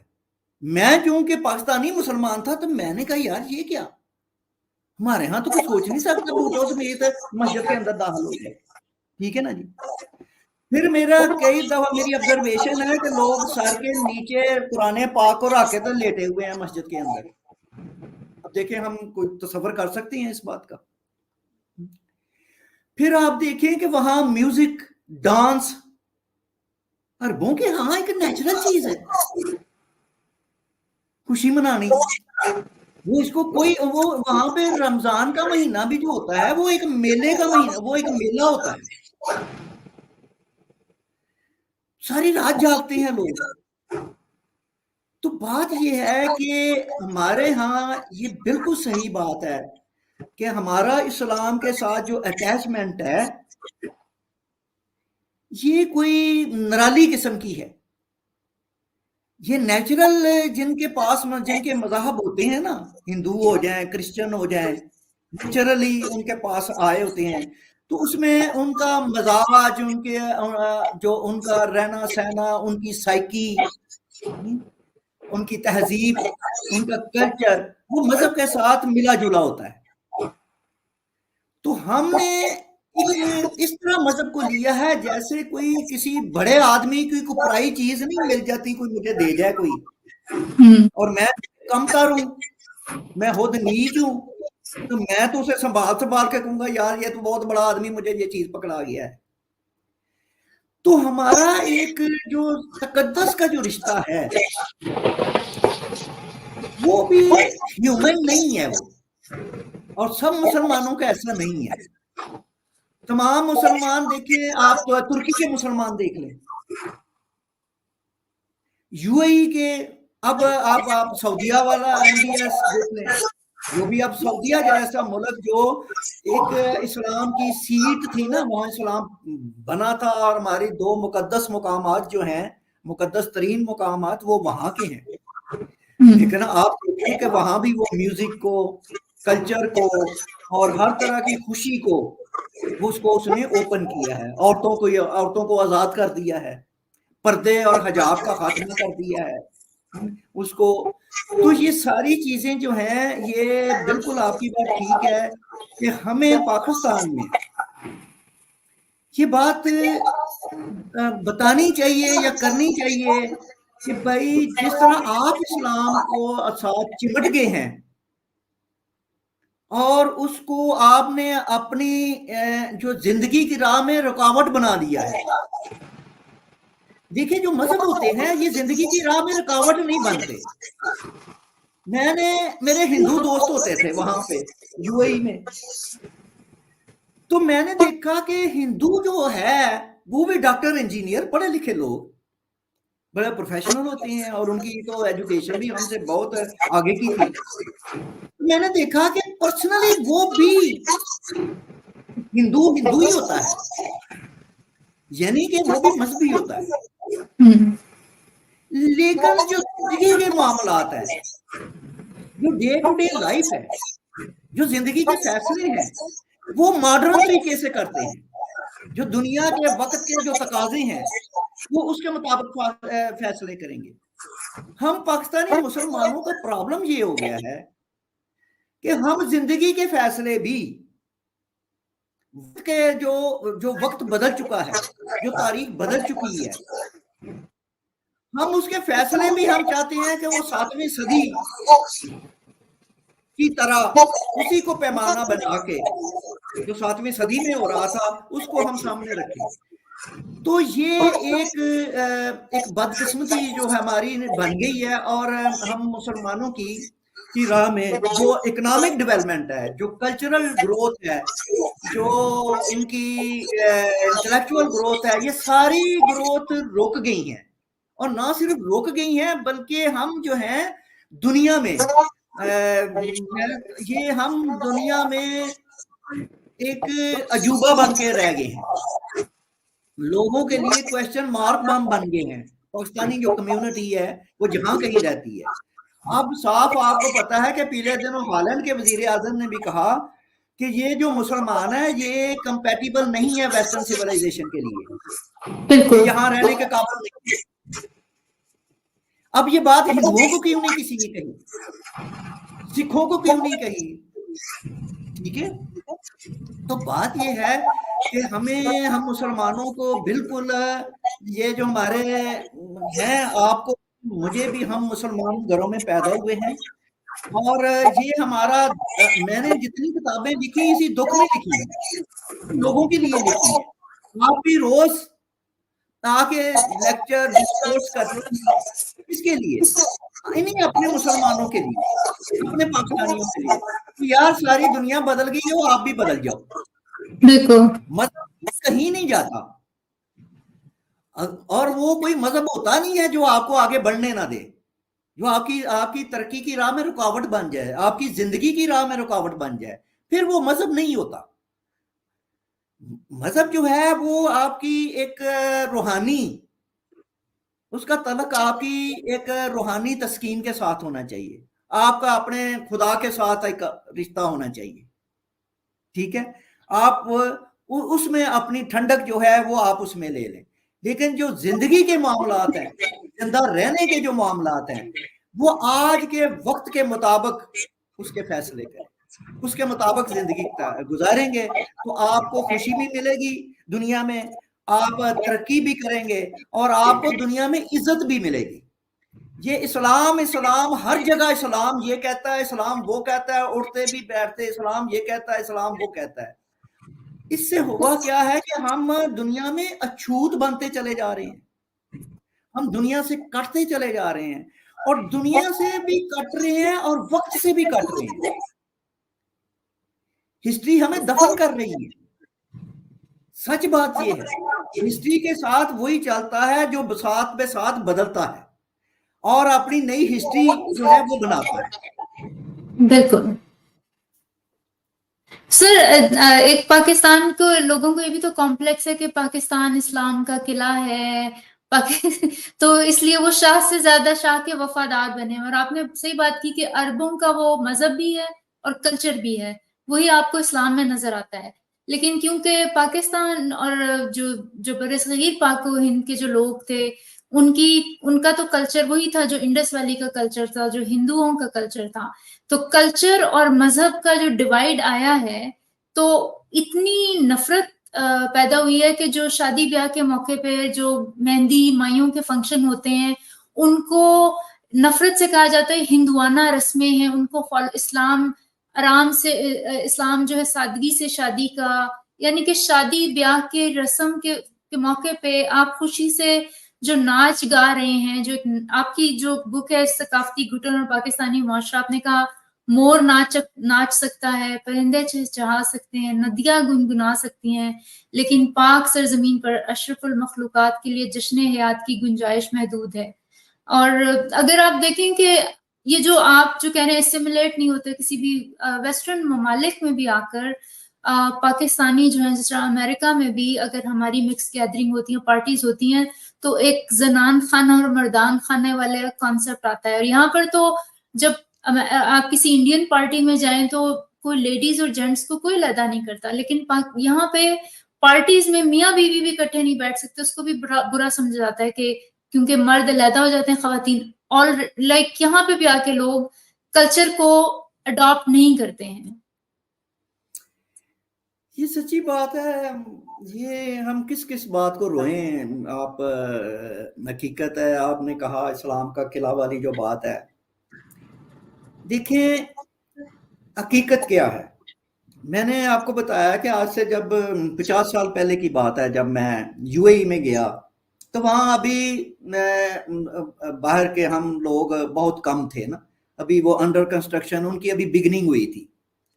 میں چونکہ پاکستانی مسلمان تھا تو میں نے کہا یار یہ کیا، ہمارے ہاں تو کوئی سوچ نہیں سکتا بوٹوں سمیت مسجد کے اندر داخل ہو جائے. ٹھیک ہے نا جی. پھر میرا کئی دفعہ میری آبزرویشن ہے کہ لوگ سر کے نیچے قرآن پاک کو رکھ کے تو لیٹے ہوئے ہیں مسجد کے اندر. اب دیکھیں ہم کوئی تصور کر سکتے ہیں اس بات کا. پھر آپ دیکھیں کہ وہاں میوزک، ڈانس عربوں کے ہاں ایک نیچرل چیز ہے، خوشی منانی. وہ اس کو کوئی وہ وہاں پہ رمضان کا مہینہ بھی جو ہوتا ہے وہ ایک میلے کا مہینہ، وہ ایک میلہ ہوتا ہے، ساری رات جاگتے ہیں لوگ. تو بات یہ ہے کہ ہمارے ہاں یہ بالکل صحیح بات ہے کہ ہمارا اسلام کے ساتھ جو اٹیچمنٹ ہے یہ کوئی نرالی قسم کی ہے. یہ نیچرل جن کے پاس جن کے مذاہب ہوتے ہیں نا، ہندو ہو جائیں، کرسچن ہو جائیں، نیچرلی ان کے پاس آئے ہوتے ہیں، تو اس میں ان کا مزاج، ان کے جو ان کا رہنا سہنا، ان کی سائیکی، ان کی تہذیب، ان کا کلچر وہ مذہب کے ساتھ ملا جلا ہوتا ہے. تو ہم نے ایک اس طرح مذہب کو لیا ہے جیسے کوئی کسی بڑے آدمی کی کوئی پرائی چیز نہیں مل جاتی، کوئی مجھے دے جائے کوئی، اور میں کم تر ہوں، میں خود نیچ ہوں، تو میں تو اسے سنبھال کے کہوں گا یار یہ تو بہت بڑا آدمی مجھے یہ چیز پکڑا گیا ہے. تو ہمارا ایک جو تقدس کا جو رشتہ ہے وہ بھی ہیومن نہیں ہے وہ، اور سب مسلمانوں کا ایسا نہیں ہے. تمام مسلمان دیکھیں، آپ ترکی کے مسلمان دیکھ لیں، یو اے ای کے، اب آپ سعودیہ والا MBS دیکھ لیں، جو بھی اب سعودیہ جیسا ملک جو ایک اسلام کی سیٹ تھی نا، وہاں اسلام بنا تھا، اور ہماری 2 مقدس مقامات جو ہیں، مقدس ترین مقامات وہ وہاں کے ہیں. لیکن آپ دیکھیں کہ وہاں بھی وہ میوزک کو، کلچر کو اور ہر طرح کی خوشی کو اس نے اوپن کیا ہے، عورتوں کو آزاد کر دیا ہے، پردے اور حجاب کا خاتمہ کر دیا ہے اس کو. تو یہ ساری چیزیں جو ہیں یہ بالکل آپ کی بات ٹھیک ہے کہ ہمیں پاکستان میں یہ بات بتانی چاہیے یا کرنی چاہیے کہ بھائی جس طرح آپ اسلام کو ساتھ چمٹ گئے ہیں اور اس کو آپ نے اپنی جو زندگی کی راہ میں رکاوٹ بنا دیا ہے. دیکھیں جو مذہب ہوتے ہیں یہ زندگی کی راہ میں رکاوٹ نہیں بنتے. میرے ہندو دوست ہوتے تھے وہاں پہ یو اے ای میں, تو میں نے دیکھا کہ ہندو جو ہے وہ بھی ڈاکٹر انجینئر پڑھے لکھے لوگ بڑے پروفیشنل ہوتے ہیں اور ان کی تو ایجوکیشن بھی ہم سے بہت آگے کی تھی. میں نے دیکھا کہ پرسنلی وہ بھی ہندو ہی ہوتا ہے, یعنی کہ وہ بھی مذہبی ہوتا ہے, لیکن جو زندگی کے معاملات ہیں, جو ڈے ٹو ڈے لائف ہے, جو زندگی کے فیصلے ہیں, وہ ماڈرن طریقے سے کرتے ہیں. جو دنیا کے وقت کے جو تقاضے ہیں وہ اس کے مطابق فیصلے کریں گے. ہم پاکستانی مسلمانوں کا پرابلم یہ ہو گیا ہے کہ ہم زندگی کے فیصلے بھی کہ جو وقت بدل چکا ہے, جو تاریخ بدل چکی ہے, ہم اس کے فیصلے بھی ہم چاہتے ہیں کہ وہ 7ویں صدی کی طرح اسی کو پیمانہ بنا کے جو 7ویں صدی میں ہو رہا تھا اس کو ہم سامنے رکھیں. تو یہ ایک بدقسمتی جو ہماری بن گئی ہے, اور ہم مسلمانوں کی راہ میں جو اکنامک ڈیولپمنٹ ہے, جو کلچرل گروتھ ہے, جو ان کی انٹلیکچوئل گروتھ ہے, یہ ساری گروتھ رک گئی ہیں. اور نہ صرف رک گئی ہیں بلکہ ہم جو ہیں دنیا میں ہم دنیا میں ایک عجوبہ بن کے رہ گئے ہیں. لوگوں کے لیے کویسچن مارک ہم بن گئے ہیں. پاکستانی جو کمیونٹی ہے وہ جہاں کہیں رہتی ہے. اب صاف آپ کو پتا ہے کہ پچھلے دنوں ہالینڈ کے وزیر اعظم نے بھی کہا کہ یہ جو مسلمان ہے یہ کمپیٹیبل نہیں ہے ویسٹرن سیولائزیشن کے لیے, بالکل یہاں رہنے کے قابل نہیں ہے. اب یہ بات ہندوؤں کو کیوں نہیں کسی نے کہی, سکھوں کو کیوں نہیں کہی؟ ٹھیک ہے, تو بات یہ ہے کہ ہم مسلمانوں کو بالکل یہ جو ہمارے ہیں, آپ کو مجھے بھی, ہم مسلمان گھروں میں پیدا ہوئے ہیں, اور یہ ہمارا, میں نے جتنی کتابیں لکھی اسی دکھ میں لکھی ہیں, لوگوں کے لیے لکھی ہیں. آپ بھی روز تاکہ لیکچر ڈسکورس کرتے ہیں, اس کے لیے نہیں, اپنے مسلمانوں کے لیے, اپنے پاکستانیوں کے لیے. یار ساری دنیا بدل گئی ہے, وہ آپ بھی بدل جاؤ. مذہب کہیں نہیں جاتا, اور وہ کوئی مذہب ہوتا نہیں ہے جو آپ کو آگے بڑھنے نہ دے, جو آپ کی ترقی کی راہ میں رکاوٹ بن جائے, آپ کی زندگی کی راہ میں رکاوٹ بن جائے, پھر وہ مذہب نہیں ہوتا. مذہب جو ہے وہ آپ کی ایک روحانی, اس کا تعلق آپ کی ایک روحانی تسکین کے ساتھ ہونا چاہیے, آپ کا اپنے خدا کے ساتھ ایک رشتہ ہونا چاہیے. ٹھیک ہے, آپ اس میں اپنی ٹھنڈک جو ہے وہ آپ اس میں لے لیں. لیکن جو زندگی کے معاملات ہیں, زندہ رہنے کے جو معاملات ہیں, وہ آج کے وقت کے مطابق اس کے فیصلے کریں, اس کے مطابق زندگی گزاریں گے تو آپ کو خوشی بھی ملے گی دنیا میں, آپ ترقی بھی کریں گے, اور آپ کو دنیا میں عزت بھی ملے گی. یہ اسلام ہر جگہ اسلام یہ کہتا ہے, اسلام وہ کہتا ہے, اٹھتے بھی بیٹھتے اسلام یہ کہتا ہے, اسلام وہ کہتا ہے. اس سے ہوا کیا ہے کہ ہم دنیا میں اچھوت بنتے چلے جا رہے ہیں, ہم دنیا سے کٹتے چلے جا رہے ہیں, اور دنیا سے بھی کٹ رہے ہیں اور وقت سے بھی کٹ رہے ہیں. ہسٹری ہمیں دفن کر رہی ہے. سچ بات یہ ہے, ہسٹری کے ساتھ وہی چلتا ہے جو ساتھ بے ساتھ بدلتا ہے اور اپنی نئی ہسٹری جو ہے وہ بناتا ہے. بالکل سر, ایک پاکستان کو لوگوں کو یہ بھی تو کمپلیکس ہے کہ پاکستان اسلام کا قلعہ ہے, تو اس لیے وہ شاہ سے زیادہ شاہ کے وفادار بنے. اور آپ نے صحیح بات کی کہ عربوں کا وہ مذہب بھی ہے اور کلچر بھی ہے, وہی آپ کو اسلام میں نظر آتا ہے. لیکن کیونکہ پاکستان اور جو برصغیر پاک و ہند کے جو لوگ تھے, ان کا تو کلچر وہی تھا جو انڈس ویلی کا کلچر تھا, جو ہندوؤں کا کلچر تھا. تو کلچر اور مذہب کا جو ڈیوائیڈ آیا ہے تو اتنی نفرت پیدا ہوئی ہے کہ جو شادی بیاہ کے موقع پہ جو مہندی مائیوں کے فنکشن ہوتے ہیں उनको नफरत से कहा जाता है, हिंदुआना रस्में हैं, उनको इस्लाम आराम से इस्लाम जो है सादगी से शादी का, यानी कि शादी ब्याह के रस्म के मौके पे आप खुशी से जो नाच गा रहे हैं, जो आपकी जो बुक है सकाफती घुटन और पाकिस्तानी मुआशरा, आपने कहा मोर नाच सकता है, परिंदे चहचहा सकते हैं, नदियां गुनगुना सकती हैं, लेकिन पाक सरजमीन पर अशरफुल मखलूकात के लिए जश्न हयात की गुंजाइश महदूद है। और अगर आप देखें कि ये जो आप जो कह रहे हैं सिमुलेट नहीं होते किसी भी वेस्टर्न ममालिक में भी आकर, पाकिस्तानी जो है, जिस तरह अमेरिका में भी अगर हमारी मिक्स गैदरिंग होती है, पार्टीज होती हैं, तो एक जनान खाना और मर्दान खाने वाले कॉन्सेप्ट आता है। और यहाँ पर तो जब आप किसी इंडियन पार्टी में जाएं तो कोई लेडीज और जेंट्स को कोई लदा नहीं करता, लेकिन यहाँ पे पार्टीज में मियाँ बीवी भी इकट्ठे नहीं बैठ सकते, उसको भी बुरा समझा जाता है कि क्योंकि मर्द लैदा हो जाते हैं, खवातीन। और लाइक यहाँ पे भी आके लोग कल्चर को अडॉप्ट नहीं करते हैं। ये सच्ची बात है। ये हम किस किस बात को रोएं। आप हकीकत है, आपने कहा इस्लाम का किला वाली जो बात है, देखें हकीकत क्या है। मैंने आपको बताया कि आज से जब 50 साल पहले की बात है, जब मैं यूएई में गया तो वहाँ अभी बाहर के हम लोग बहुत कम थे ना, अभी वो अंडर कंस्ट्रक्शन उनकी अभी बिगनिंग हुई थी।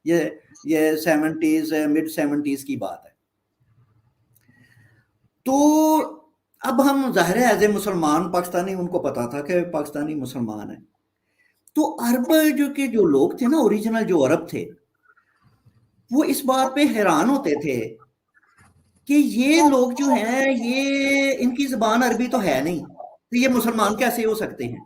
ये 70s मिड 70s की बात है। तो अब हम ज़ाहिर है एज ए मुसलमान पाकिस्तानी, उनको पता था कि पाकिस्तानी मुसलमान है, तो अरब जो लोग थे ना, ओरिजिनल जो अरब थे, वो इस बात पे हैरान होते थे कि ये लोग जो हैं, ये इनकी ज़बान अरबी तो है नहीं, तो ये मुसलमान कैसे हो सकते हैं।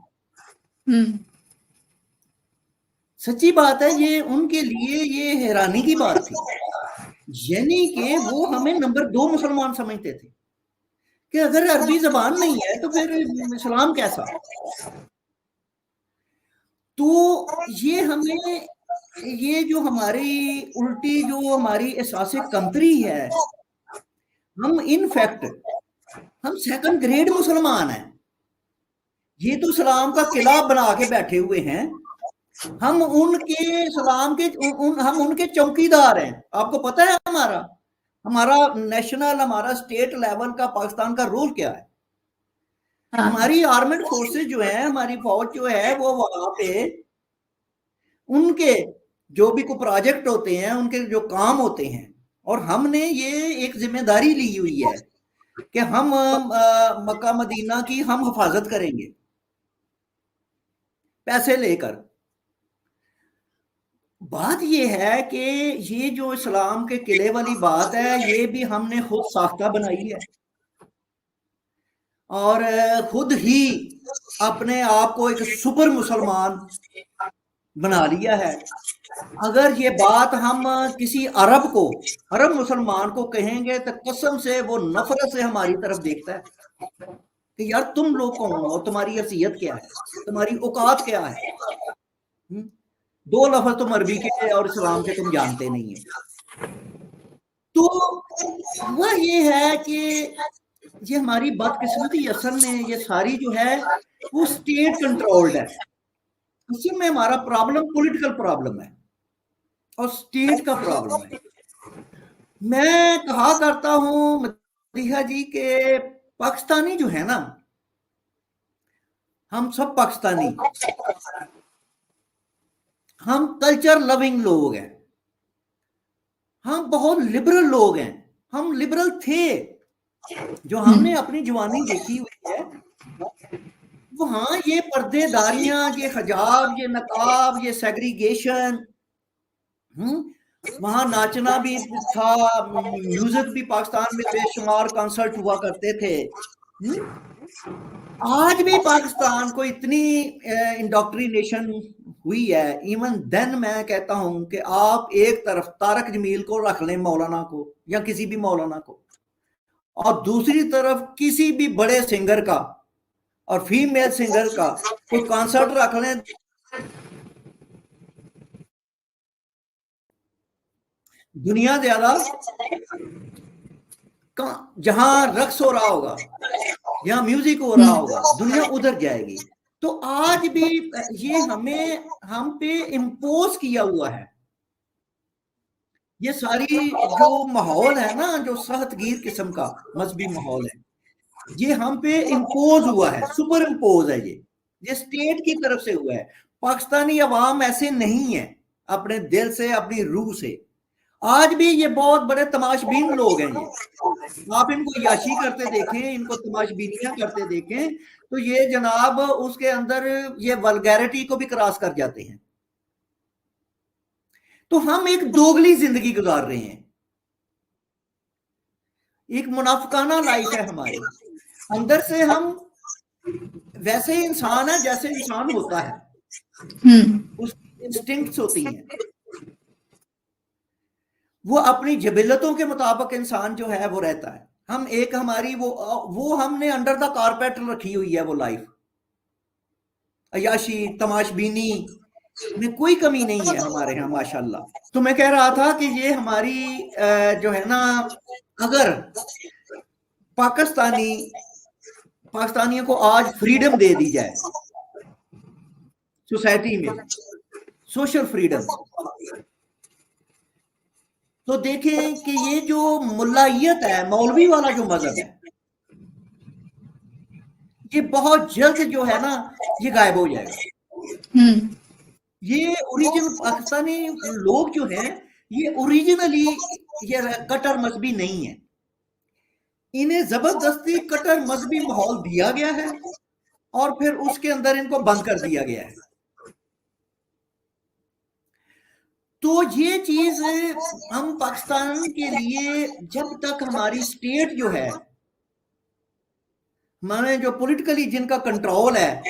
सच्ची बात है, ये उनके लिए ये हैरानी की बात थी, यानी कि वो हमें नंबर 2 मुसलमान समझते थे कि अगर अरबी ज़बान नहीं है तो फिर इस्लाम कैसा। तो ये हमें, ये जो हमारी उल्टी जो हमारी एहसास कमतरी है, हम इनफैक्ट हम सेकंड ग्रेड मुसलमान हैं। ये तो इस्लाम का किला बना के बैठे हुए हैं, हम उनके इस्लाम के हम उनके चौकीदार हैं। आपको पता है हमारा नेशनल, हमारा स्टेट लेवल का पाकिस्तान का रोल क्या है। हमारी आर्मेड फोर्सेस जो है, हमारी फौज जो है, वो वहां पे उनके जो भी कोई प्रोजेक्ट होते हैं, उनके जो काम होते हैं, और हमने ये एक जिम्मेदारी ली हुई है कि हम मक्का मदीना की हम हिफाजत करेंगे पैसे लेकर। बात ये है कि ये जो इस्लाम के किले वाली बात है, ये भी हमने खुद साख्ता बनाई है और खुद ही अपने आप को एक सुपर मुसलमान बना लिया है। अगर ये बात हम किसी अरब मुसलमान को कहेंगे तो कसम से वो नफरत से हमारी तरफ देखता है कि यार तुम लोग कौन हो, तुम्हारी हैसियत क्या है, तुम्हारी औकात क्या है। 2 लफ्ज़ तुम अरबी के और इस्लाम के तुम जानते नहीं है। तो वह ये है कि ये हमारी बदकिस्मती असल में ये सारी जो है वो स्टेट कंट्रोल्ड है। असल में हमारा प्रॉब्लम पॉलिटिकल प्रॉब्लम है और स्टेट का प्रॉब्लम है। मैं कहा करता हूं मदीहा जी के पाकिस्तानी जो है ना, हम सब पाकिस्तानी, हम कल्चर लविंग लोग हैं, हम बहुत लिबरल लोग हैं। हम लिबरल थे, जो हमने अपनी जवानी देखी हुई है, वहां ये पर्देदारियां, ये हिजाब, ये नकाब, ये सेग्रीगेशन, वहां नाचना भी था, म्यूजिक भी पाकिस्तान में बेशुमार कंसर्ट हुआ करते थे। आज भी पाकिस्तान को इतनी इंडोक्ट्रिनेशन हुई है। इवन देन मैं कहता हूं कि आप एक तरफ तारक जमील को रख लें, मौलाना को या किसी भी मौलाना को, और दूसरी तरफ किसी भी बड़े सिंगर का और फीमेल सिंगर का कोई कॉन्सर्ट रख लें, दुनिया ज्यादा जहां रक्स हो रहा होगा यहाँ म्यूजिक हो रहा होगा, दुनिया उधर जाएगी। तो आज भी ये हम पे इम्पोज किया हुआ है, ये सारी जो माहौल है ना, जो सहतगीर किस्म का मजहबी माहौल है, ये हम पे इम्पोज हुआ है, सुपर इम्पोज है, ये स्टेट की तरफ से हुआ है। पाकिस्तानी अवाम ऐसे नहीं है अपने दिल से, अपनी रूह से। आज भी ये बहुत बड़े तमाशबीन लोग हैं, ये आप इनको याशी करते देखें, इनको तमाशबीनियां करते देखें, तो ये जनाब उसके अंदर ये वल्गैरिटी को भी क्रॉस कर जाते हैं। तो हम एक दोगली जिंदगी गुजार रहे हैं, एक मुनाफिकाना लाइफ है हमारी। अंदर से हम वैसे ही इंसान है जैसे इंसान होता है, उसकी इंस्टिंक्ट्स होती हैं, वो अपनी जबिलतों के मुताबिक इंसान जो है वो रहता है। हम एक हमारी वो हमने अंडर द कारपेट रखी हुई है वो लाइफ, अयाशी तमाशबीनी में कोई कमी नहीं है हमारे यहाँ माशाल्लाह। तो मैं कह रहा था कि ये हमारी जो है ना, अगर पाकिस्तानियों को आज फ्रीडम दे दी जाए सोसाइटी में, सोशल फ्रीडम, तो देखें कि ये जो मुल्लायत है, मौलवी वाला जो मजहब है, ये बहुत जल्द जो है ना ये गायब हो जाएगा। ये ओरिजिनल पाकिस्तानी लोग जो हैं, ये ओरिजिनली ये कट्टर मजहबी नहीं है, इन्हें जबरदस्ती कट्टर मजहबी माहौल दिया गया है और फिर उसके अंदर इनको बंद कर दिया गया है। तो ये चीज हम पाकिस्तान के लिए, जब तक हमारी स्टेट जो है, हमारे जो पॉलिटिकली जिनका कंट्रोल है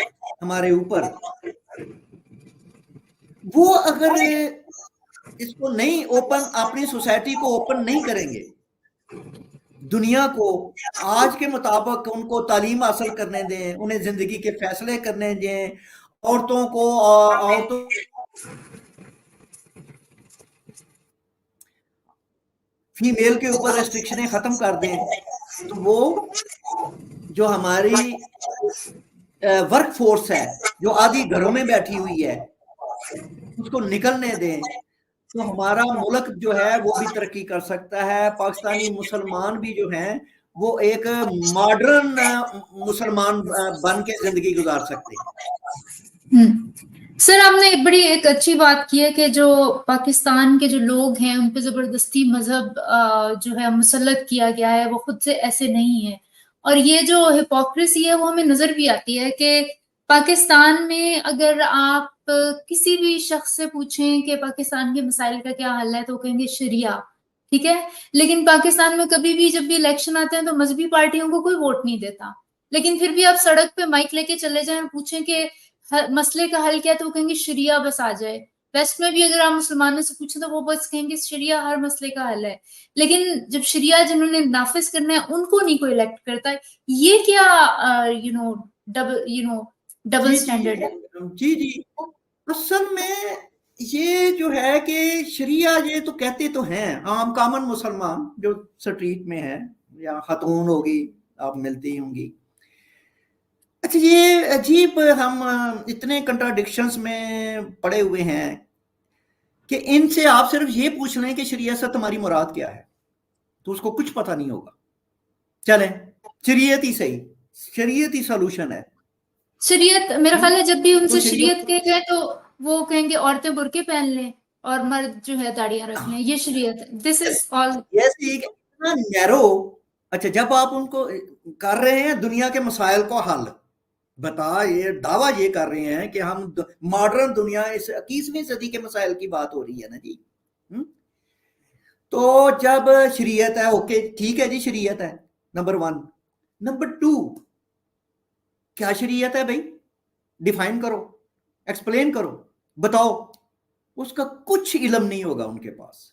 हमारे ऊपर, वो अगर इसको नहीं ओपन, अपनी सोसाइटी को ओपन नहीं करेंगे दुनिया को आज के मुताबिक, उनको तालीम हासिल करने दें, उन्हें जिंदगी के फैसले करने दें, औरतों फीमेल के ऊपर रेस्ट्रिक्शनें खत्म कर दें, तो वो जो हमारी वर्क फोर्स है जो आधी घरों में बैठी हुई है उसको निकलने दें, तो हमारा मुल्क जो है वो भी तरक्की कर सकता है। पाकिस्तानी मुसलमान भी जो हैं वो एक मॉडर्न मुसलमान बन के जिंदगी गुजार सकते हैं। सर, आपने एक बड़ी एक अच्छी बात की है कि जो पाकिस्तान के जो लोग हैं उन पे जबरदस्ती मजहब जो है मुसल्लत किया गया है, वो खुद से ऐसे नहीं है। और ये जो हिपोक्रेसी है वो हमें नजर भी आती है कि पाकिस्तान में अगर आप किसी भी शख्स से पूछें कि पाकिस्तान के मसाइल का क्या हल है, तो कहेंगे शरिया, ठीक है। लेकिन पाकिस्तान में कभी भी जब भी इलेक्शन आते हैं तो मजहबी पार्टियों को कोई वोट नहीं देता, लेकिन फिर भी आप सड़क पे माइक लेके चले जाएं और पूछें कि मसले का हल क्या है, तो वो कहेंगे शरिया बस आ जाए। वेस्ट में भी अगर आप मुसलमानों से पूछें तो वो बस कहेंगे शरिया हर मसले का हल है। लेकिन जब शरिया जिन्होंने नाफिज करना है उनको नहीं कोई इलेक्ट करता है। ये क्या डबल स्टैंडर्ड है? जी असल में ये जो है कि शरिया, ये तो कहते तो हैं आम कॉमन मुसलमान जो स्ट्रीट में है या खातून होगी आप मिलती होंगी। अच्छा, ये अजीब, हम इतने कंट्राडिक्शंस में पड़े हुए हैं कि इनसे आप सिर्फ ये पूछ लें कि शरियत से तुम्हारी मुराद क्या है, तो उसको कुछ पता नहीं होगा। चलें, शरीयत ही सही, शरीयत ही सॉल्यूशन है। शरीयत, मेरा ख्याल है जब भी उनसे शरीयत कहे गए तो वो कहेंगे औरतें बुर्के पहन लें और मर्द जो है दाढ़ियां रख लें, ये शरीयत। दिस इज ऑल इतना नैरो। अच्छा, जब आप उनको कर रहे हैं दुनिया के मसाइल को हल बता, ये दावा ये कर रहे हैं कि हम मॉडर्न दुनिया, इस 21वीं सदी के मसाइल की बात हो रही है ना जी। तो जब शरीयत है, ओके ठीक है जी, शरीयत है नंबर 1। नंबर 2, क्या शरीयत है भाई, डिफाइन करो, एक्सप्लेन करो, बताओ। उसका कुछ इल्म नहीं होगा उनके पास।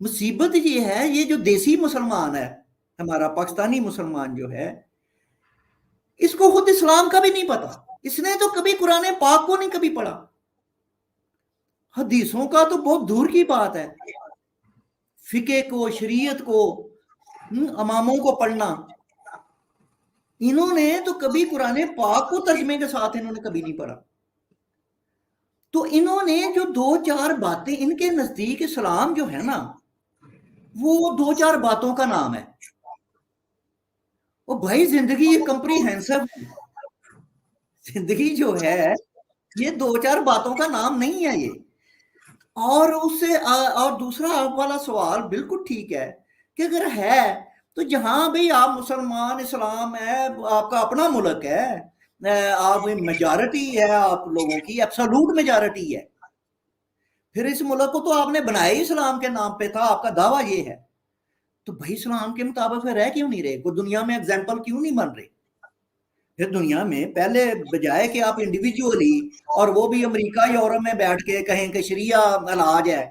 मुसीबत ये है, ये जो देसी मुसलमान है हमारा, पाकिस्तानी मुसलमान जो है, इसको खुद इस्लाम का भी नहीं पता। इसने तो कभी कुरान पाक को नहीं कभी पढ़ा, हदीसों का तो बहुत दूर की बात है। फिके को, शरीयत को, इमामों को पढ़ना, इन्होंने तो कभी कुरान पाक को तर्जमे के साथ इन्होंने कभी नहीं पढ़ा। तो इन्होंने जो 2-4 बातें, इनके नजदीक इस्लाम जो है ना वो 2-4 बातों का नाम है। और भाई जिंदगी कंप्रीहेंसिव, जिंदगी जो है ये 2-4 बातों का नाम नहीं है ये। और उससे और दूसरा आप वाला सवाल बिल्कुल ठीक है कि अगर है तो जहां भाई आप मुसलमान, इस्लाम है, आपका अपना मुल्क है, आप मेजॉरिटी है आप लोगों की, एब्सोल्यूट मेजॉरिटी है, फिर इस मुल्क को तो आपने बनाया ही इस्लाम के नाम पे था, आपका दावा ये है, तो भाई इस्लाम के मुताबिक फिर रह क्यों नहीं रहे? कोई दुनिया में एग्जाम्पल क्यों नहीं बन रहे? फिर दुनिया में पहले बजाय कि आप इंडिविजुअली, और वो भी अमेरिका यूरोप में बैठ के कहें कि शरिया इलाज है,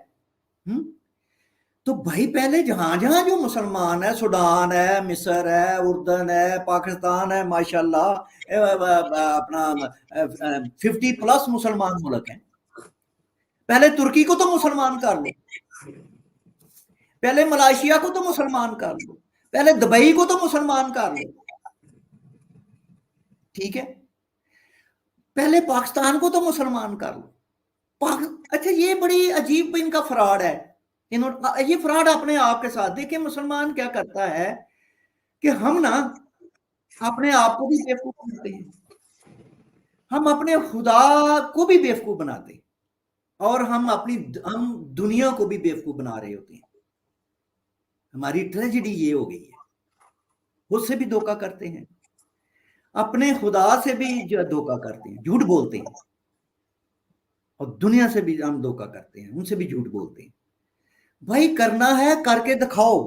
तो भाई पहले जहां जहां जो मुसलमान है, सूडान है, मिस्र है, उर्दन है, पाकिस्तान है, माशाल्लाह अपना 50+ मुसलमान मुल्क हैं। पहले तुर्की को तो मुसलमान कर लो, पहले मलेशिया को तो मुसलमान कर लो, पहले दुबई को तो मुसलमान कर लो, ठीक है, पहले पाकिस्तान को तो मुसलमान कर लो। अच्छा ये बड़ी अजीब इनका फ्रॉड है, ये फ्रॉड अपने आप के साथ। देखिए मुसलमान क्या करता है कि हम ना अपने आप को भी बेवकूफ बनाते हैं, हम अपने खुदा को भी बेवकूफ बनाते हैं, और हम दुनिया को भी बेवकूफ बना रहे होते हैं। हमारी ट्रेजेडी ये हो गई है, उससे भी धोखा करते हैं, अपने खुदा से भी जो धोखा करते हैं, झूठ बोलते हैं, और दुनिया से भी हम धोखा करते हैं, उनसे भी झूठ बोलते हैं। भाई करना है करके दिखाओ,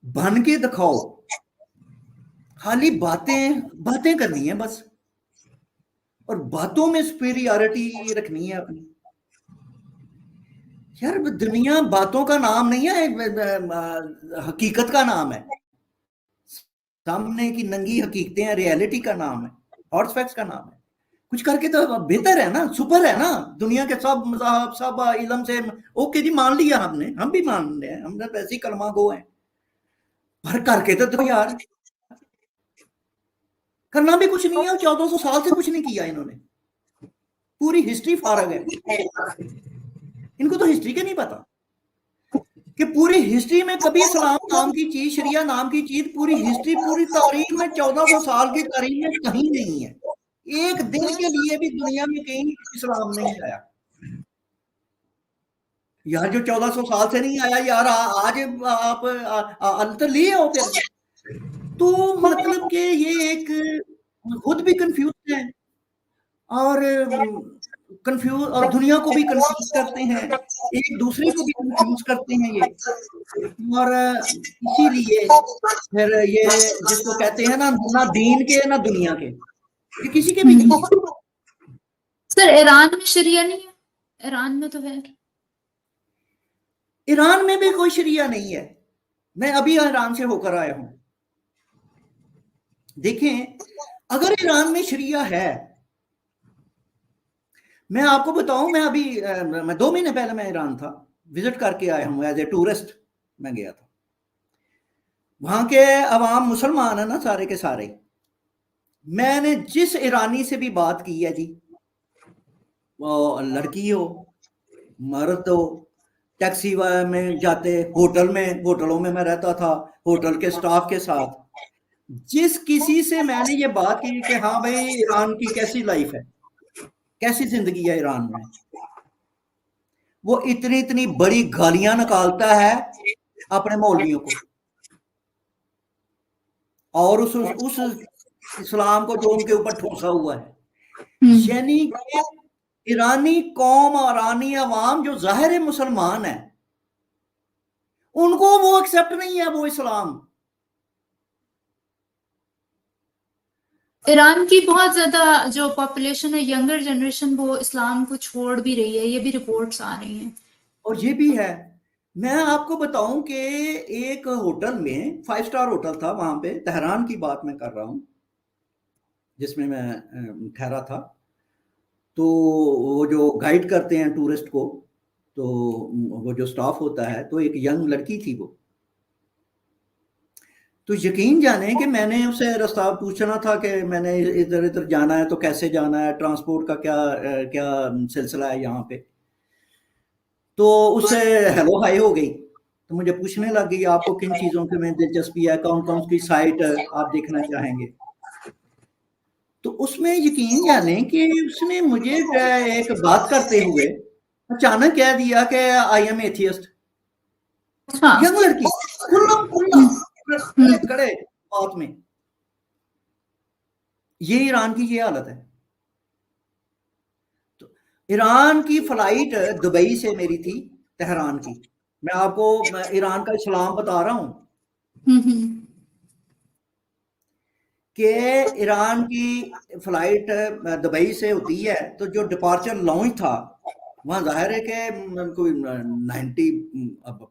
बन के दिखाओ, खाली बातें करनी है बस, और बातों में सुपीरियरिटी रखनी है अपनी। यार दुनिया बातों का नाम नहीं है, हकीकत का नाम है, सामने की नंगी हकीकतें हैं, रियलिटी का नाम है, हॉट फैक्ट्स का नाम है। कुछ करके तो बेहतर है ना, सुपर है ना, दुनिया के सब मज़ाहब सब इल्म से ओके जी मान लिया हमने, हम भी मान रहे हैं, हम तो ऐसी कलमा गो हैं, पर करके तो यार करना भी कुछ नहीं है। 1400 साल से कुछ नहीं किया इन्होंने, पूरी हिस्ट्री फारग है, इनको तो हिस्ट्री के नहीं पता कि पूरी हिस्ट्री में कभी इस्लाम नाम की चीज, शरिया नाम की चीज, पूरी हिस्ट्री, पूरी तारीख में 1400 साल की तारीख में कहीं नहीं है। एक दिन के लिए भी दुनिया में कहीं इस्लाम नहीं आया यार, जो 1400 साल से नहीं आया यार, आज आप तो लिए हो फिर। तो मतलब कि ये एक खुद भी कंफ्यूज है और और दुनिया को भी कंफ्यूज करते हैं, एक दूसरे को भी कंफ्यूज करते हैं ये, और इसीलिए फिर ये जिसको कहते हैं ना दीन के ना दुनिया के, ये किसी के भी नहीं है। सर ईरान में शरिया नहीं है? ईरान में तो है। ईरान में भी कोई शरिया नहीं है, मैं अभी ईरान से होकर आया हूं। देखें अगर ईरान में शरिया है, मैं आपको बताऊं, मैं अभी मैं 2 महीने पहले मैं ईरान था, विजिट करके आया हूं, एज ए टूरिस्ट मैं गया था। वहां के अवाम मुसलमान है ना सारे के सारे। मैंने जिस ईरानी से भी बात की है जी, वो लड़की हो मर्द हो, टैक्सी में जाते, होटलों में मैं रहता था, होटल के स्टाफ के साथ, जिस किसी से मैंने ये बात की कि हाँ भाई ईरान की कैसी लाइफ है, कैसी जिंदगी है ईरान में, वो इतनी बड़ी गालियां निकालता है अपने मौलवियों को, और उस इस्लाम को जो उनके ऊपर ठोसा हुआ है। यानी ईरानी कौम और ईरानी अवाम जो जाहिर मुसलमान है, उनको वो एक्सेप्ट नहीं है वो इस्लाम। ईरान की बहुत ज्यादा जो पॉपुलेशन है, यंगर जनरेशन, वो इस्लाम को छोड़ भी रही है, ये भी रिपोर्ट्स आ रही हैं। और ये भी है, मैं आपको बताऊं कि एक होटल में, 5 स्टार होटल था वहां पे, तेहरान की बात मैं कर रहा हूं, जिसमें मैं ठहरा था, तो वो जो गाइड करते हैं टूरिस्ट को, तो वो जो स्टाफ होता है, तो एक यंग लड़की थी वो, تو یقین جانے کہ میں نے اسے راستہ پوچھنا تھا کہ میں نے ادھر ادھر جانا ہے تو کیسے جانا ہے, ٹرانسپورٹ کا کیا سلسلہ ہے یہاں پہ. تو اس سے ہیلو ہائی ہو گئی, تو مجھے پوچھنے لگ گئی آپ کو کن چیزوں کے میں دلچسپی ہے, کون کون کی سائٹ آپ دیکھنا چاہیں گے. تو اس میں یقین جانیں کہ اس نے مجھے ایک بات کرتے ہوئے اچانک کہہ دیا کہ آئی ایم ایتھیسٹ. ینگ لڑکی کھڑے بات میں. یہ ایران کی یہ حالت ہے. تو ایران کی فلائٹ دبئی سے میری تھی تہران کی. میں آپ کو ایران کا اسلام بتا رہا ہوں کہ ایران کی فلائٹ دبئی سے ہوتی ہے تو جو ڈپارچر لانچ تھا وہاں ظاہر ہے کہ کوئی 90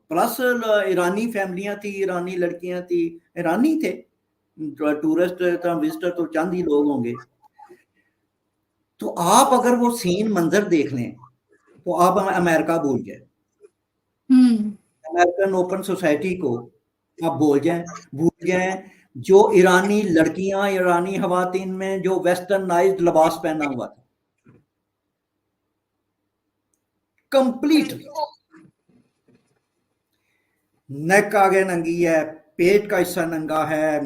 پلس ایرانی فیملیاں تھی, ایرانی لڑکیاں تھی, ایرانی تھے. ٹورسٹ وزٹر تو چند ہی لوگ ہوں گے. تو آپ اگر وہ سین منظر دیکھ لیں تو آپ امریکہ بھول جائیں, امریکن اوپن سوسائٹی کو آپ بھول جائیں. جو ایرانی لڑکیاں, ایرانی خواتین میں جو ویسٹرنائزڈ لباس پہنا ہوا تھا کمپلیٹ, نیک آگے ننگی ہے, پیٹ کا حصہ ننگا ہے,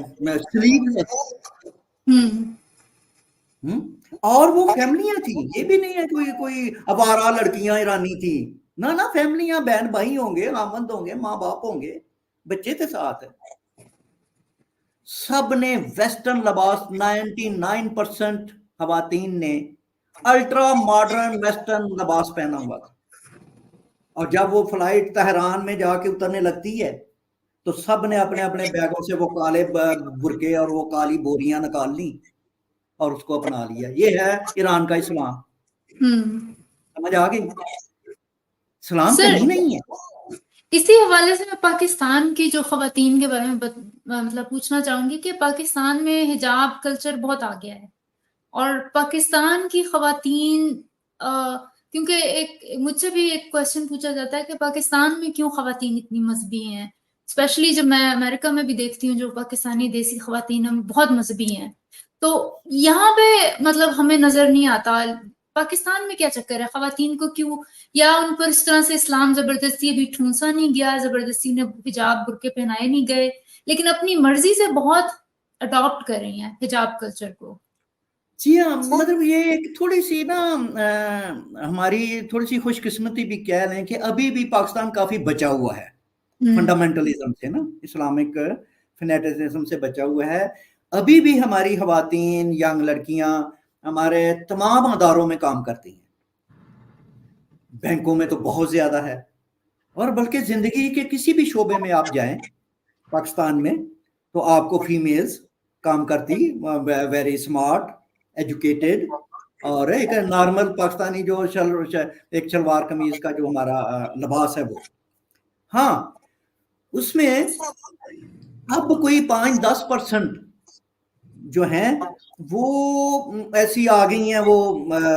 اور وہ فیملیاں تھیں. یہ بھی نہیں ہے کوئی آوارہ لڑکیاں ایرانی تھی, نہ فیملیاں, بہن بھائی ہوں گے, خاوند ہوں گے, ماں باپ ہوں گے, بچے تھے ساتھ. سب نے ویسٹرن لباس, 99% خواتین نے الٹرا ماڈرن ویسٹرن لباس پہنا ہوا تھا. اور جب وہ فلائٹ تہران میں جا کے اترنے لگتی ہے تو سب نے اپنے اپنے بیگوں سے وہ کالے برقے اور وہ کالی بوریاں نکال لی اور اس کو اپنا لیا. یہ ہے ایران کا اسلام. سمجھ آ گئی؟ اسلام کہیں نہیں ہے. اسی حوالے سے میں پاکستان کی جو خواتین کے بارے میں مطلب پوچھنا چاہوں گی کہ پاکستان میں حجاب کلچر بہت آ گیا ہے, اور پاکستان کی خواتین کیونکہ مجھ سے بھی ایک کوشچن پوچھا جاتا ہے کہ پاکستان میں کیوں خواتین اتنی مذہبی ہیں, اسپیشلی جب میں امریکہ میں بھی دیکھتی ہوں جو پاکستانی دیسی خواتین ہیں بہت مذہبی ہیں. تو یہاں پہ مطلب ہمیں نظر نہیں آتا پاکستان میں کیا چکر ہے, خواتین کو کیوں, یا ان پر اس طرح سے اسلام زبردستی ابھی ٹھونسا نہیں گیا, زبردستی نے حجاب برقے پہنائے نہیں گئے, لیکن اپنی مرضی سے بہت اڈاپٹ کر رہی ہیں حجاب کلچر کو. جی ہاں, مطلب یہ ایک تھوڑی سی نا ہماری تھوڑی سی خوش قسمتی بھی کہہ لیں کہ ابھی بھی پاکستان کافی بچا ہوا ہے فنڈامنٹلزم سے, نا اسلامک فنیٹزم سے بچا ہوا ہے. ابھی بھی ہماری خواتین, ینگ لڑکیاں ہمارے تمام اداروں میں کام کرتی ہیں. بینکوں میں تو بہت زیادہ ہے, اور بلکہ زندگی کے کسی بھی شعبے میں آپ جائیں پاکستان میں تو آپ کو فیمیلز کام کرتی, ویری اسمارٹ, ایجوکیٹڈ, اور ایک نارمل پاکستانی جو ایک شلوار قمیض کا جو ہمارا لباس ہے وہ. ہاں اس میں اب کوئی 5-10% جو ہیں وہ ایسی آ گئی ہیں, وہ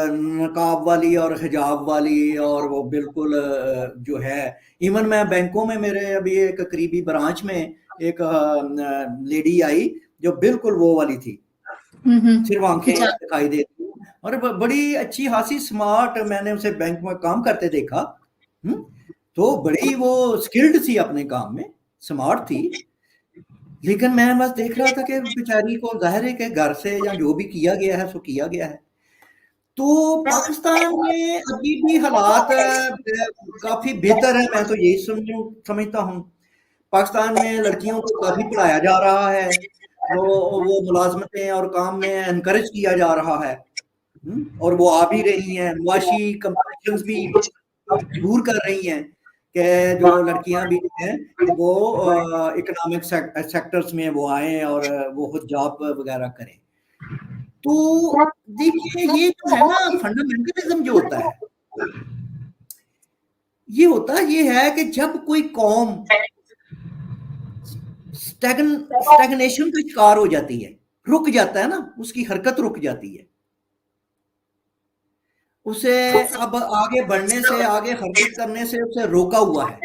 نقاب والی اور حجاب والی, اور وہ بالکل جو ہے, ایون میں بینکوں میں میرے ابھی ایک قریبی برانچ میں ایک لیڈی آئی جو بالکل وہ والی تھی, صرف آنکھیں دکھائی دیتی, اور بڑی اچھی خاصی سمارٹ. میں نے اسے بینک میں کام کرتے دیکھا تو بڑی وہ سکلڈ تھی اپنے کام میں, سمارٹ تھی, لیکن میں بس دیکھ رہا تھا کہ بیچاری کو ظاہر ہے کہ گھر سے یا جو بھی کیا گیا ہے سو کیا گیا ہے. تو پاکستان میں ابھی بھی حالات کافی بہتر ہے, میں تو یہی سمجھتا ہوں. پاکستان میں لڑکیوں کو کافی پڑھایا جا رہا ہے, وہ ملازمتیں اور کام میں انکریج کیا جا رہا ہے, اور وہ آ بھی رہی ہیں. معاشی کمپٹیشنز بھی مجبور کر رہی ہیں کہ جو لڑکیاں بھی ہیں وہ اکنامک سیکٹرز میں وہ آئیں اور وہ حجاب وغیرہ کریں. تو دیکھیے یہ جو ہے نا فنڈامنٹلزم جو ہوتا ہے, یہ ہے کہ جب کوئی قوم سٹیگنیشن کا شکار ہو جاتی ہے, رک جاتا ہے نا, اس کی حرکت رک جاتی ہے, اسے اب آگے بڑھنے سے, آگے حرکت کرنے سے اسے روکا ہوا ہے.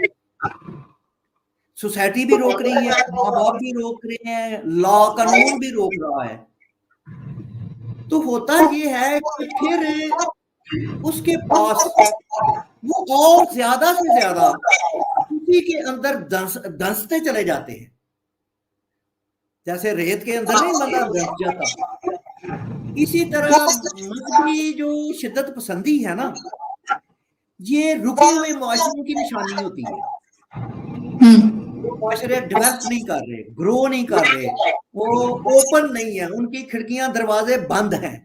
सोसाइटी भी रोक रही है, माँ बाप भी रोक रहे हैं, लॉ कानून भी रोक रहा है। तो होता ये है कि फिर उसके पास वो और ज्यादा से ज्यादा उसी के अंदर धंसते चले जाते हैं, जैसे रेत के अंदर नहीं बंदा धंस जाता। इसी तरह मजहबी जो शिद्दत पसंदी है ना, ये रुके हुए मुआशरों की निशानी होती है। वो मुआशरे डेवलप नहीं कर रहे, ग्रो नहीं कर रहे, वो ओपन नहीं है, उनकी खिड़कियां दरवाजे बंद हैं।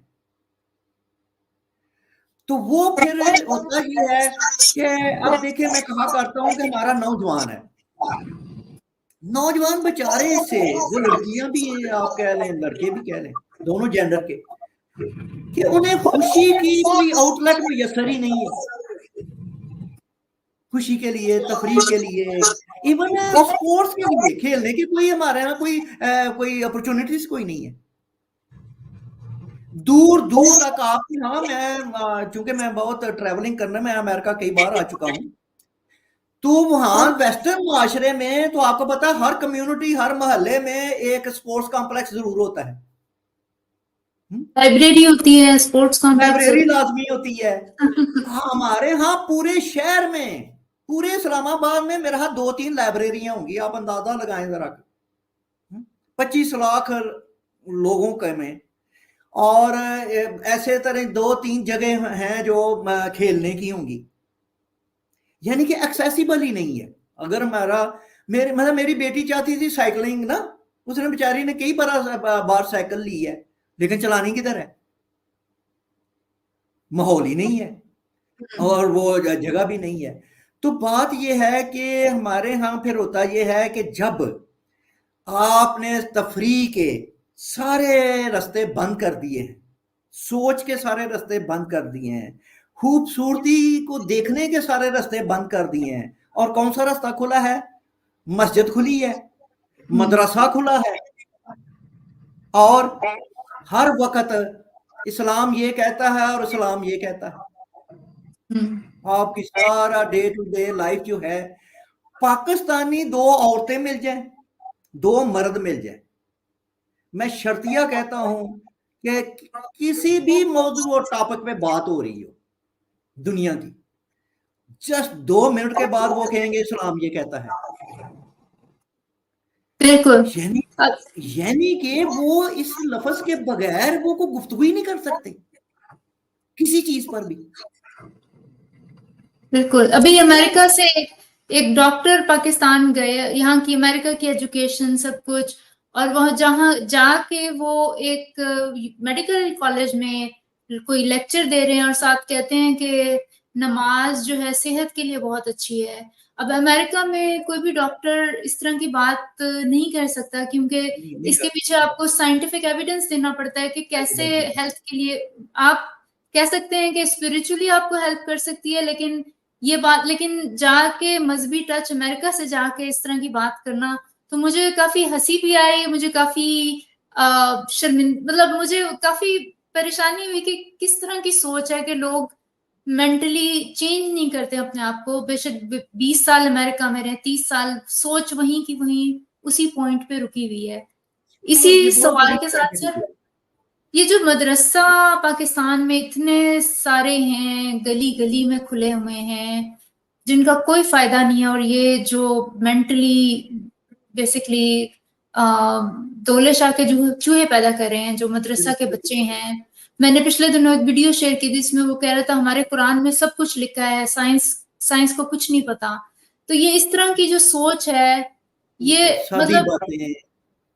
तो वो फिर होता ही है कि अब देखिए, मैं कहा करता हूं कि हमारा नौजवान है, नौजवान बेचारे से, जो लड़कियां भी हैं, आप कह लें लड़के भी कह लें, दोनों जेंडर के, कि उन्हें खुशी की कोई आउटलेट मुयसर ही नहीं है। खुशी के लिए, तफरीह के लिए, इवन स्पोर्ट्स के लिए, खेलने की कोई हमारे यहाँ कोई अपॉर्चुनिटीज कोई नहीं है। दूर दूर तक आपके यहाँ, मैं चूंकि मैं बहुत ट्रैवलिंग करना, मैं अमेरिका कई बार आ चुका हूँ, तो वहां वेस्टर्न मुआशरे में तो आपको पता है, हर कम्युनिटी, हर मोहल्ले में एक स्पोर्ट्स कॉम्प्लेक्स जरूर होता है, लाइब्रेरी होती है, स्पोर्ट्स कॉम्प्लेक्स, लाइब्रेरी लाजमी होती है। हमारे यहाँ पूरे शहर में, पूरे इस्लामाबाद में मेरे हाथ 2-3 लाइब्रेरियां होंगी, आप अंदाजा लगाएं जरा, 25 लाख लोगों के में, और ऐसे तरह 2-3 जगह हैं जो खेलने की होंगी, यानी कि एक्सेसिबल ही नहीं है। अगर मेरी बेटी चाहती थी साइकिलिंग ना, उसने बेचारी ने कई बार साइकिल ली है, लेकिन चलानी किधर है, माहौल ही नहीं है और वो जगह भी नहीं है। तो बात यह है कि हमारे यहाँ फिर होता यह है कि जब आपने तफरीह के सारे रास्ते बंद कर दिए हैं, सोच के सारे रास्ते बंद कर दिए हैं, खूबसूरती को देखने के सारे रास्ते बंद कर दिए हैं, और कौन सा रास्ता खुला है? मस्जिद खुली है, मदरसा खुला है, और हर वक्त इस्लाम ये कहता है और इस्लाम ये कहता है। आपकी सारा डे टू डे लाइफ जो है, पाकिस्तानी 2 औरतें मिल जाएं, 2 मर्द मिल जाएं, मैं शर्तिया कहता हूं कि किसी भी मौजूद और टॉपिक पे बात हो रही हो दुनिया की, जस्ट 2 मिनट के बाद वो कहेंगे इस्लाम ये कहता है। बिल्कुल, यानी कि वो इस लफ्ज के बगैर वो को गुफ्तगू ही नहीं कर सकते किसी चीज पर भी। बिल्कुल, अभी अमेरिका से एक डॉक्टर पाकिस्तान गए, यहाँ की अमेरिका की एजुकेशन सब कुछ, और वह जहाँ जाके वो एक मेडिकल कॉलेज में कोई लेक्चर दे रहे हैं और साथ कहते हैं कि नमाज जो है सेहत के लिए बहुत अच्छी है। अब अमेरिका में कोई भी डॉक्टर इस तरह की बात नहीं कर सकता, क्योंकि इसके पीछे आपको साइंटिफिक एविडेंस देना पड़ता है कि कैसे हेल्थ के लिए, आप कह सकते हैं कि स्पिरिचुअली आपको हेल्प कर सकती है, लेकिन जाके मजहबी टच अमेरिका से जाके इस तरह की बात करना, तो मुझे काफी हंसी भी आई, मुझे काफी मतलब मुझे काफी परेशानी हुई कि किस तरह की सोच है कि लोग मेंटली चेंज नहीं करते अपने आप को। बेशक 20 साल अमेरिका में रहे, 30 साल, सोच वहीं की वहीं उसी पॉइंट पे रुकी हुई है। इसी सवाल के साथ सर, ये जो मदरसा पाकिस्तान में इतने सारे हैं, गली गली में खुले हुए हैं, जिनका कोई फायदा नहीं है, और ये जो मेंटली बेसिकली दौले शाह के जो चूहे पैदा कर रहे हैं, जो मदरसा के बच्चे हैं। मैंने पिछले दिनों एक वीडियो शेयर की थी, जिसमें वो कह रहा था हमारे कुरान में सब कुछ लिखा है, साइंस को कुछ नहीं पता। तो ये इस तरह की जो सोच है, ये मतलब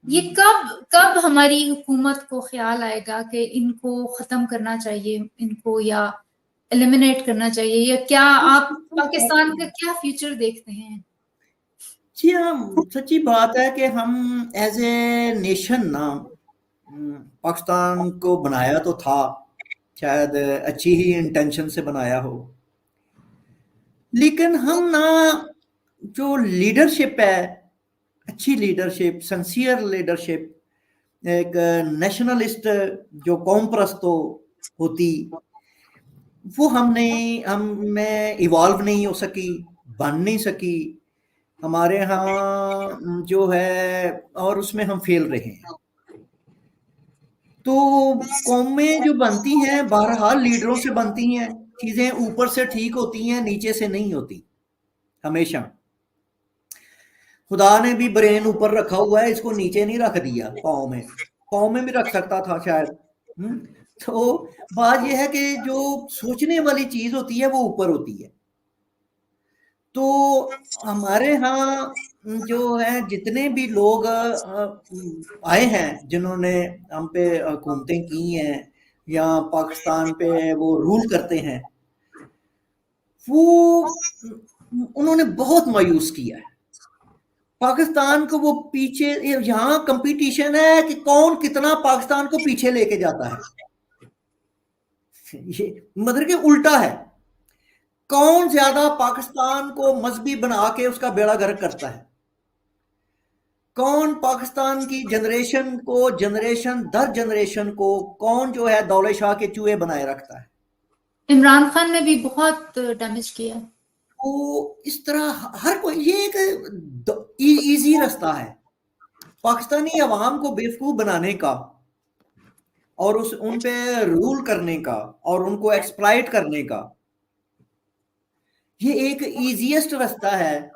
ये कब हमारी हुकूमत को ख्याल आएगा कि इनको खत्म करना चाहिए, इनको या एलिमिनेट करना चाहिए, या क्या आप पाकिस्तान का क्या फ्यूचर देखते हैं? जी हाँ, सच्ची बात है कि हम एज ए नेशन ना, पाकिस्तान को बनाया तो था, शायद अच्छी ही इंटेंशन से बनाया हो, लेकिन हम ना जो लीडरशिप है, अच्छी लीडरशिप, सिंसियर लीडरशिप, एक नेशनलिस्ट जो कौम परस्त होती, वो हम में इवॉल्व नहीं हो सकी, बन नहीं सकी, हमारे यहाँ जो है, और उसमें हम फेल रहे हैं। तो कौमें जो बनती हैं बहरहाल लीडरों से बनती हैं, चीजें ऊपर से ठीक होती हैं, नीचे से नहीं होती हमेशा। खुदा ने भी ब्रेन ऊपर रखा हुआ है, इसको नीचे नहीं रख दिया। पाँव में भी रख सकता था शायद। तो बात यह है कि जो सोचने वाली चीज होती है वो ऊपर होती है। तो हमारे यहाँ जो है जितने भी लोग आए हैं जिन्होंने हम पे हुकूमतें की हैं या पाकिस्तान पे वो रूल करते हैं, वो उन्होंने बहुत मायूस किया है पाकिस्तान को। वो पीछे, यहाँ कंपटीशन है कि कौन कितना पाकिस्तान को पीछे लेके जाता है। ये मतलब कि उल्टा है, कौन ज्यादा पाकिस्तान को मजहबी बना के उसका बेड़ा गर्क करता है, कौन पाकिस्तान की जनरेशन को, जनरेशन दर जनरेशन को कौन जो है दौले शाह के चूहे बनाए रखता है। इमरान खान ने भी बहुत डैमेज किया। तो इस तरह हर कोई, ये एक इजी रास्ता है पाकिस्तानी अवाम को बेवकूफ बनाने का और उन पे रूल करने का और उनको एक्सप्लॉइट करने का। ये एक इजीएस्ट रास्ता है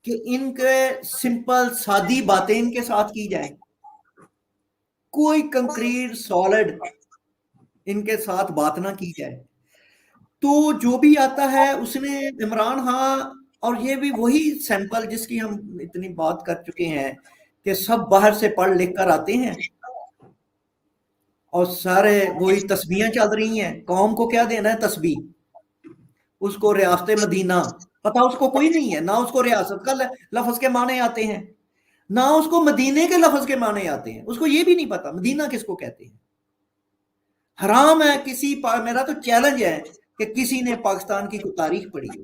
कि इनके सिंपल सादी बातें इनके साथ की जाए, कोई कंक्रीट सॉलिड इनके साथ बात ना की जाए। तो जो भी आता है उसने इमरान खान, और ये भी वही सैंपल जिसकी हम इतनी बात कर चुके हैं कि सब बाहर से पढ़ लिख कर आते हैं और सारे वही तस्बीहें चल रही हैं। कौम को क्या देना है तस्बीह, उसको रियासत मदीना पता उसको कोई नहीं है, ना उसको रियासत का लफ्ज के माने आते हैं, ना उसको मदीने के लफ्ज के माने आते हैं, उसको ये भी नहीं पता मदीना किसको कहते हैं। हराम है किसी मेरा तो चैलेंज है कि किसी ने पाकिस्तान की कोई तारीख पढ़ी हो।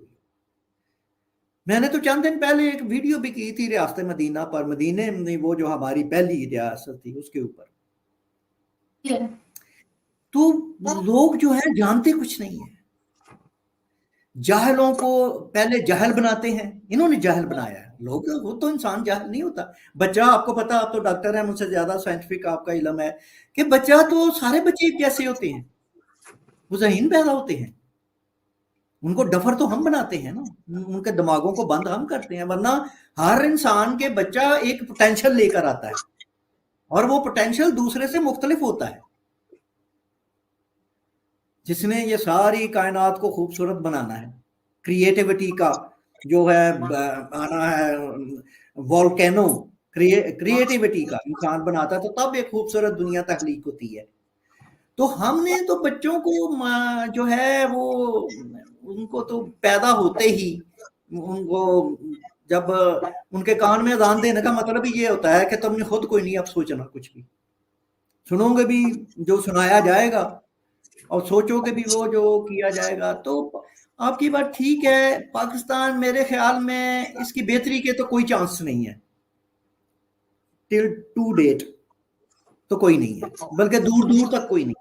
मैंने तो चंद दिन पहले एक वीडियो भी की थी रियासत मदीना पर, मदीने में वो जो हमारी पहली रियासत थी उसके ऊपर। तो लोग जो है जानते कुछ नहीं है, जाहलों को पहले जाहल बनाते हैं, इन्होंने जाहल बनाया है लोग। वो तो इंसान जाहल नहीं होता। बच्चा, आपको पता, आप तो डॉक्टर है, मुझसे ज्यादा साइंटिफिक आपका इल्म है कि बच्चा तो सारे बच्चे कैसे होते हैं, वो ज़हीन पैदा होते हैं, उनको डफर तो हम बनाते हैं ना, उनके दिमागों को बंद हम करते हैं। वरना हर इंसान के बच्चा एक पोटेंशियल लेकर आता है और वो पोटेंशियल दूसरे से मुख्तलिफ होता है। जिसने ये सारी कायनात को खूबसूरत बनाना है, क्रिएटिविटी का जो है आना है, वोल्केनो क्रिएटिविटी का इंसान बनाता है, तो तब एक खूबसूरत दुनिया तख्लीक होती है। तो हमने तो बच्चों को जो है वो उनको तो पैदा होते ही उनको जब उनके कान में अजान देने का मतलब ही ये होता है कि तुमने खुद कोई नहीं अब सोचना, कुछ भी सुनोगे भी जो सुनाया जाएगा और सोचोगे भी वो जो किया जाएगा। तो आपकी बात ठीक है, पाकिस्तान मेरे ख्याल में इसकी बेहतरी के तो कोई चांस नहीं है, टिल टू डेट तो कोई नहीं है, बल्कि दूर दूर तक कोई नहीं,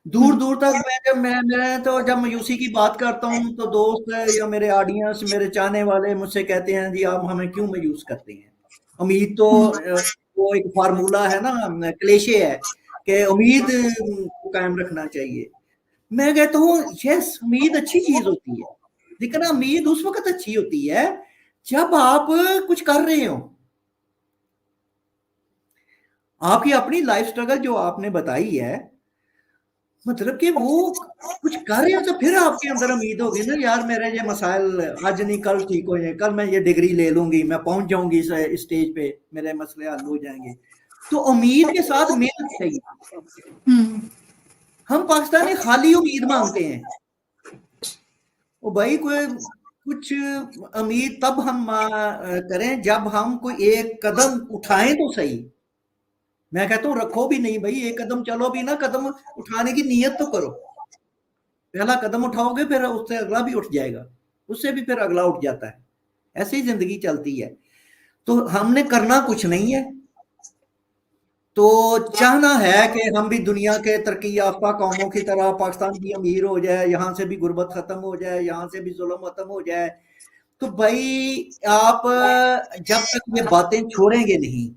दूर दूर तक। मैं तो जब मायूसी की बात करता हूँ तो दोस्त या मेरे ऑडियंस, मेरे चाहने वाले मुझसे कहते हैं जी आप हमें क्यों मायूस करते हैं। उम्मीद तो वो एक फार्मूला है ना, क्लेशे है कि उम्मीद को कायम रखना चाहिए। मैं कहता हूँ यस, उम्मीद अच्छी चीज होती है, लेकिन उम्मीद उस वक्त अच्छी होती है जब आप कुछ कर रहे हो। आपकी अपनी लाइफ स्ट्रगल जो आपने बताई है, मतलब कि वो कुछ कर रहे हो तो फिर आपके अंदर उम्मीद होगी ना, यार मेरे ये मसाइल आज नहीं कल ठीक हो जाए, कल मैं ये डिग्री ले लूंगी, मैं पहुंच जाऊंगी इस स्टेज पे, मेरे मसले हल हो जाएंगे। तो उम्मीद के साथ मेहनत चाहिए। हम पाकिस्तानी खाली उम्मीद मांगते हैं। ओ भाई, कोई कुछ उम्मीद तब हम करें जब हम कोई एक कदम उठाएं तो सही। मैं कहता हूँ रखो भी नहीं भाई, एक कदम चलो भी ना, कदम उठाने की नीयत तो करो। पहला कदम उठाओगे फिर उससे अगला भी उठ जाएगा, उससे भी फिर अगला उठ जाता है, ऐसे ही जिंदगी चलती है। तो हमने करना कुछ नहीं है, तो चाहना है कि हम भी दुनिया के तरक्की याफ्ता कौमों की तरह पाकिस्तान भी अमीर हो जाए, यहाँ से भी गुर्बत खत्म हो जाए, यहाँ से भी जुल्म खत्म हो जाए। तो भाई आप जब तक ये बातें छोड़ेंगे नहीं,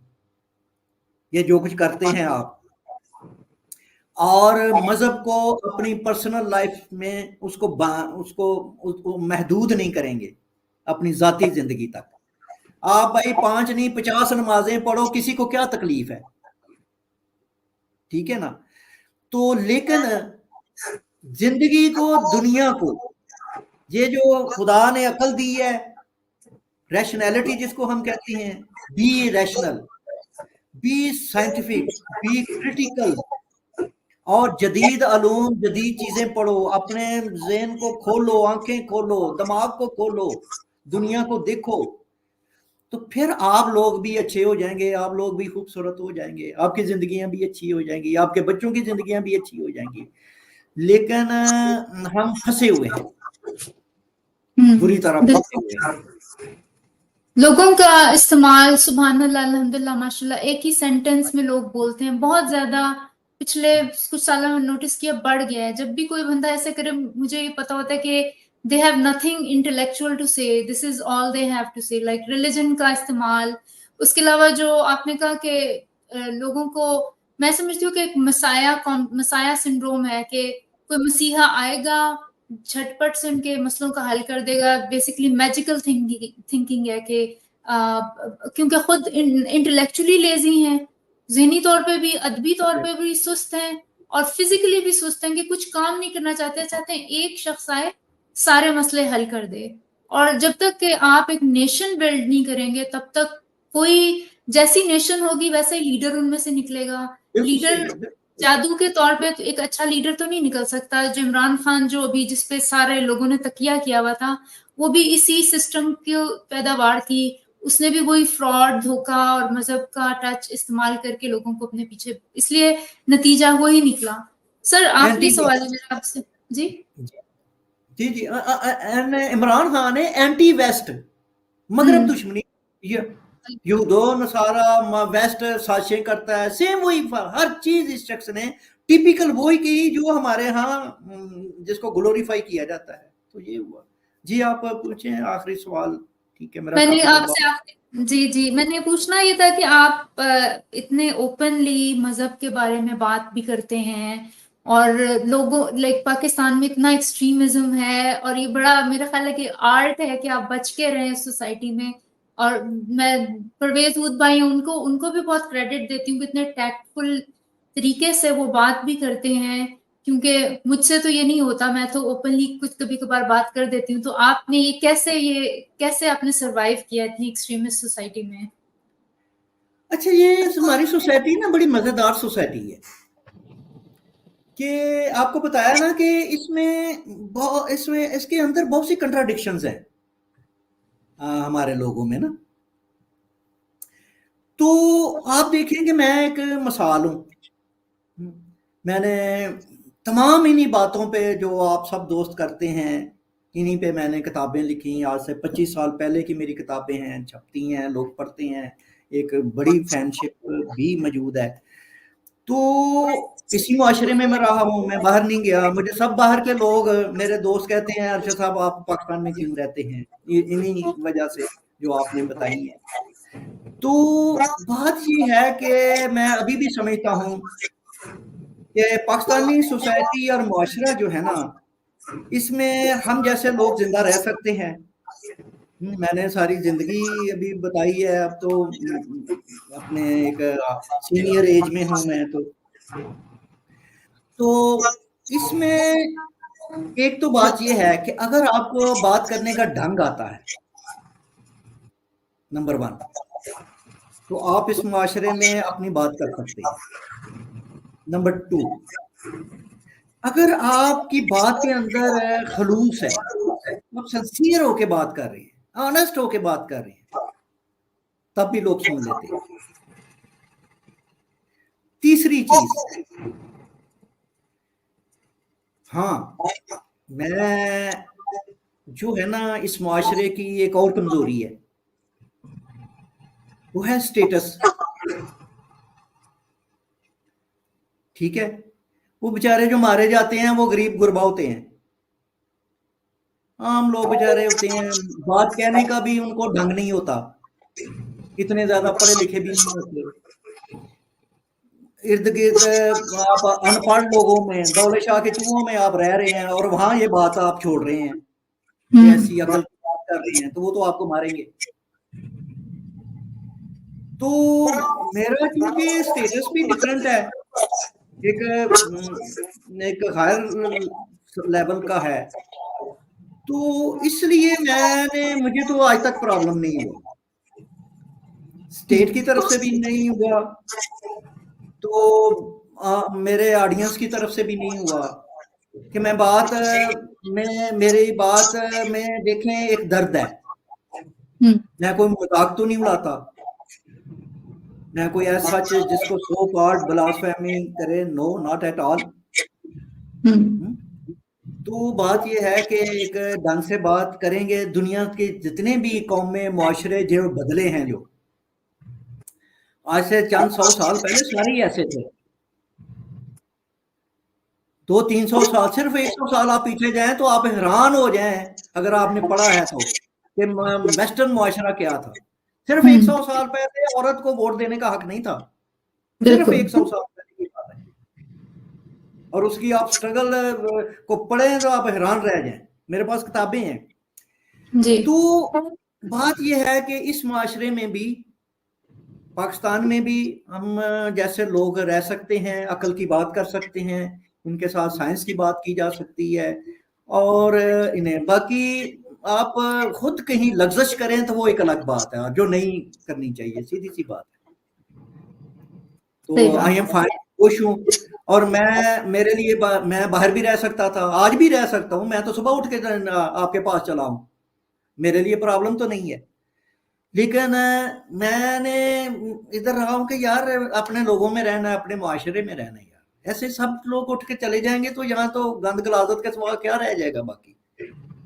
ये जो कुछ करते हैं आप, और मजहब को अपनी पर्सनल लाइफ में उसको महदूद नहीं करेंगे अपनी जाती जिंदगी तक, आप भाई 5 नहीं 50 नमाजें पढ़ो, किसी को क्या तकलीफ है, ठीक है ना। तो लेकिन जिंदगी को, दुनिया को, ये जो खुदा ने अकल दी है, रैशनैलिटी जिसको हम कहते हैं, B rational, B scientific, B critical, और जदीद अलूम, जदीद चीजें पढ़ो, अपने ज़हन को खोलो, आंखें खोलो, दिमाग को खोलो, दुनिया को देखो, तो फिर आप लोग भी अच्छे हो जाएंगे, आप लोग भी खूबसूरत हो जाएंगे, आपकी जिंदगियां भी अच्छी हो जाएंगी, आपके बच्चों की जिंदगियां भी अच्छी हो जाएंगी। लेकिन हम फंसे हुए हैं, बुरी तरह फंसे हुए हैं। लोगों का इस्तेमाल सुभान अल्लाह अल्हम्दुलिल्लाह माशाल्लाह एक ही सेंटेंस में लोग बोलते हैं, बहुत ज्यादा पिछले कुछ सालों में नोटिस किया बढ़ गया है। जब भी कोई बंदा ऐसे करे, मुझे ये पता होता है कि they have nothing intellectual to say, this is all they have to say, like religion का इस्तेमाल। उसके अलावा जो आपने कहा कि लोगों को, मैं समझती हूँ कि एक मसाया सिंड्रोम है कि कोई मसीहा आएगा, झटपट से उनके मसलों का हल कर देगा। बेसिकली मैजिकल थिंकिंग है कि क्योंकि खुद इंटेलेक्चुअली लेजी हैं, ज़हनी तौर पे भी, अदबी तौर पे भी सुस्त हैं, और फिजिकली भी सुस्त हैं कि कुछ काम नहीं करना चाहते हैं एक शख्स आए सारे मसले हल कर दे। और जब तक कि आप एक नेशन बिल्ड नहीं करेंगे, तब तक कोई, जैसी नेशन होगी वैसे ही लीडर उनमें से निकलेगा। लीडर जादू के तौर पे तो एक अच्छा लीडर तो नहीं निकल सकता। जो इमरान खान जो अभी जिसपे सारे लोगों ने तकिया किया हुआ था, वो भी इसी सिस्टम की पैदावार थी। उसने भी वही फ्रॉड, धोखा और मजहब का टच इस्तेमाल करके लोगों को अपने पीछे, इसलिए नतीजा वही निकला। सर आखिरी सवाल है मेरा आपसे। जी जी जी, इमरान खान है एंटी वेस्ट, मगरब दुश्मनी, यहूदो नसारा, वेस्ट साजिशें करता है, सेम वही हर चीज इस शख्स ने टिपिकल वही की जो हमारे यहाँ जिसको ग्लोरीफाई किया जाता है। तो ये हुआ। जी आप पूछें आखिरी सवाल। ठीक है, मेरा मैंने आपसे जी मैंने पूछना ये था कि आप इतने ओपनली मजहब के बारे में बात भी करते हैं, और लोगों लाइक पाकिस्तान में इतना एक्सट्रीमिज्म है, और ये बड़ा मेरा ख्याल है कि आर्ट है कि आप बच के रहें सोसाइटी में। और मैं परवेज वूद भाई उनको भी बहुत क्रेडिट देती हूँ कि इतने टैक्टफुल तरीके से वो बात भी करते हैं, क्योंकि मुझसे तो ये नहीं होता, मैं तो ओपनली कुछ कभी कभार बात कर देती हूँ। तो आपने ये कैसे आपने सरवाइव किया इतनी एक्सट्रीमिस्ट सोसाइटी में? अच्छा, ये हमारी सोसाइटी ना बड़ी मजेदार सोसाइटी है कि आपको बताया ना कि इसमें इसके अंदर बहुत सी कंट्राडिक्शंस हैं हमारे लोगों में ना। तो आप देखेंगे, मैं एक मिसाल हूं, मैंने तमाम इन्हीं बातों पे जो आप सब दोस्त करते हैं, इन्हीं पे मैंने किताबें लिखी। आज से 25 साल पहले की मेरी किताबें हैं, छपती हैं, लोग पढ़ते हैं, एक बड़ी फैनशिप भी मौजूद है। तो इसी मुआशरे में मैं रहा हूँ, मैं बाहर नहीं गया। मुझे सब बाहर के लोग, मेरे दोस्त कहते हैं अरशद साहब आप पाकिस्तान में क्यों रहते हैं, इन्हीं वजह से जो आपने बताई है। तो बात ये है कि मैं अभी भी समझता हूँ कि पाकिस्तानी सोसाइटी और मुआशरा जो है ना, इसमें हम जैसे लोग जिंदा रह सकते हैं। मैंने सारी जिंदगी अभी बताई है, अब तो अपने एक सीनियर एज में हूं मैं। तो इसमें एक तो बात यह है कि अगर आपको बात करने का ढंग आता है, नंबर 1, तो आप इस मुआशरे में अपनी बात कर सकते हैं। नंबर 2, अगर आपकी बात के अंदर खलूस है, आप सिंसियर होके बात कर रहे हैं, ऑनेस्ट होके बात कर रहे हैं, तब भी लोग सुन लेते हैं। तीसरी चीज, हाँ, मैं जो है ना, इस मुआशरे की एक और कमजोरी है, वो है स्टेटस। ठीक है, वो बेचारे जो मारे जाते हैं वो गरीब गुरबा होते हैं, आम लोग बेचारे होते हैं, बात कहने का भी उनको ढंग नहीं होता, इतने ज्यादा पढ़े लिखे भी नहीं होते। इर्द गिर्द आप अनपढ़ लोगों में, दौले शाह के चूहों में आप रह रहे हैं और वहां ये बात आप छोड़ रहे हैं कि ऐसी अकल की बात कर रहे हैं, तो वो तो आपको मारेंगे। तो मेरा क्योंकि स्टेटस भी डिफरेंट है, एक हायर लेवल का है, तो इसलिए मुझे तो आज तक प्रॉब्लम नहीं हुआ, स्टेट की तरफ से भी नहीं हुआ, तो मेरे ऑडियंस की तरफ से भी नहीं हुआ कि मेरी बात में देखें एक दर्द है। मैं कोई मजाक तो नहीं उड़ाता, मैं कोई ऐसा सच जिसको सो कॉल्ड ब्लास्फेमी करे, नो नॉट एट ऑल। तो बात यह है कि एक ढंग से बात करेंगे। दुनिया के जितने भी कौमें मुआशरे जो बदले हैं, जो आज से चंद 100 साल पहले सारे ही ऐसे थे। 200-300 साल, सिर्फ 100 साल आप पीछे जाएं तो आप हैरान हो जाएं, अगर आपने पढ़ा है तो, कि वेस्टर्न मुआशरा क्या था। सिर्फ 100 साल पहले औरत को वोट देने का हक नहीं था, सिर्फ 100 साल पहले की बात है, और उसकी आप स्ट्रगल को पढ़ें तो आप हैरान रह जाएं। मेरे पास किताबें हैं जी। तो बात यह है कि इस मुआशरे में भी, पाकिस्तान में भी हम जैसे लोग रह सकते हैं, अकल की बात कर सकते हैं, इनके साथ साइंस की बात की जा सकती है, और इन्हें बाकी आप खुद कहीं लग्जश करें तो वो एक अलग बात है, जो नहीं करनी चाहिए, सीधी सी बात है। तो आई एम फाइन, खुश हूँ, और मेरे लिए मैं बाहर भी रह सकता था, आज भी रह सकता हूँ, मैं तो सुबह उठ के आपके पास चला हूँ, मेरे लिए प्रॉब्लम तो नहीं है। लेकिन मैंने इधर रहा हूँ कि यार अपने लोगों में रहना है, अपने मुआशरे में रहना है यार। ऐसे सब लोग उठ के चले जाएंगे तो यहाँ तो गंद गलाजत के सिवा क्या रह जाएगा बाकी।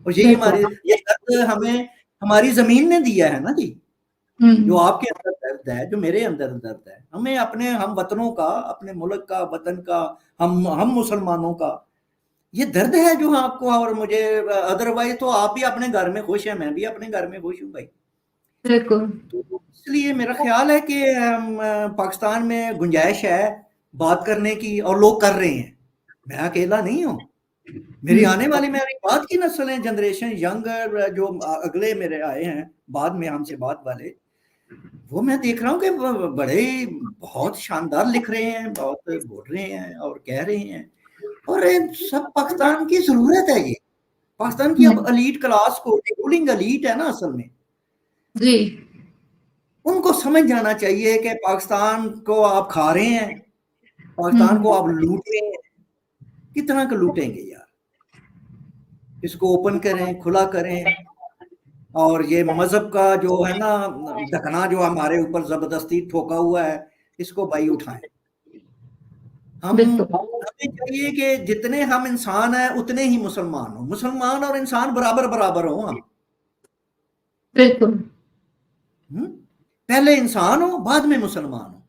और यही ये दर्द हमें हमारी जमीन ने दिया है ना जी, जो आपके अंदर दर्द है, जो मेरे अंदर दर्द है, हमें अपने हम वतनों का, अपने मुल्क का, वतन का, हम मुसलमानों का ये दर्द है जो आपको और मुझे। अदरवाइज तो आप भी अपने घर में खुश है, मैं भी अपने घर में खुश हूँ भाई। बिल्कुल। तो इसलिए मेरा ख्याल है कि पाकिस्तान में गुंजाइश है बात करने की, और लोग कर रहे हैं, मैं अकेला नहीं हूँ। मेरी आने वाली, मेरी बाद की नस्लें, जनरेशन यंग जो अगले मेरे आए हैं बाद में हमसे बाद वाले, वो मैं देख रहा हूँ कि बड़े बहुत शानदार लिख रहे हैं, बहुत बोल रहे हैं और कह रहे हैं, और सब पाकिस्तान की जरूरत है। ये पाकिस्तान की अब एलीट क्लास को, रूलिंग एलीट है ना असल में जी, उनको समझ जाना चाहिए कि पाकिस्तान को आप खा रहे हैं, पाकिस्तान को आप लूट रहे हैं, कितना का लूटेंगे यार। इसको ओपन करें, खुला करें, और ये मजहब का जो है ना ढकना जो हमारे ऊपर जबरदस्ती ठोका हुआ है, इसको भाई उठाएं। हमें चाहिए कि जितने हम इंसान हैं उतने ही मुसलमान हो, मुसलमान और इंसान बराबर बराबर हो हम। बिल्कुल। पहले इंसान हो, बाद में मुसलमान हो।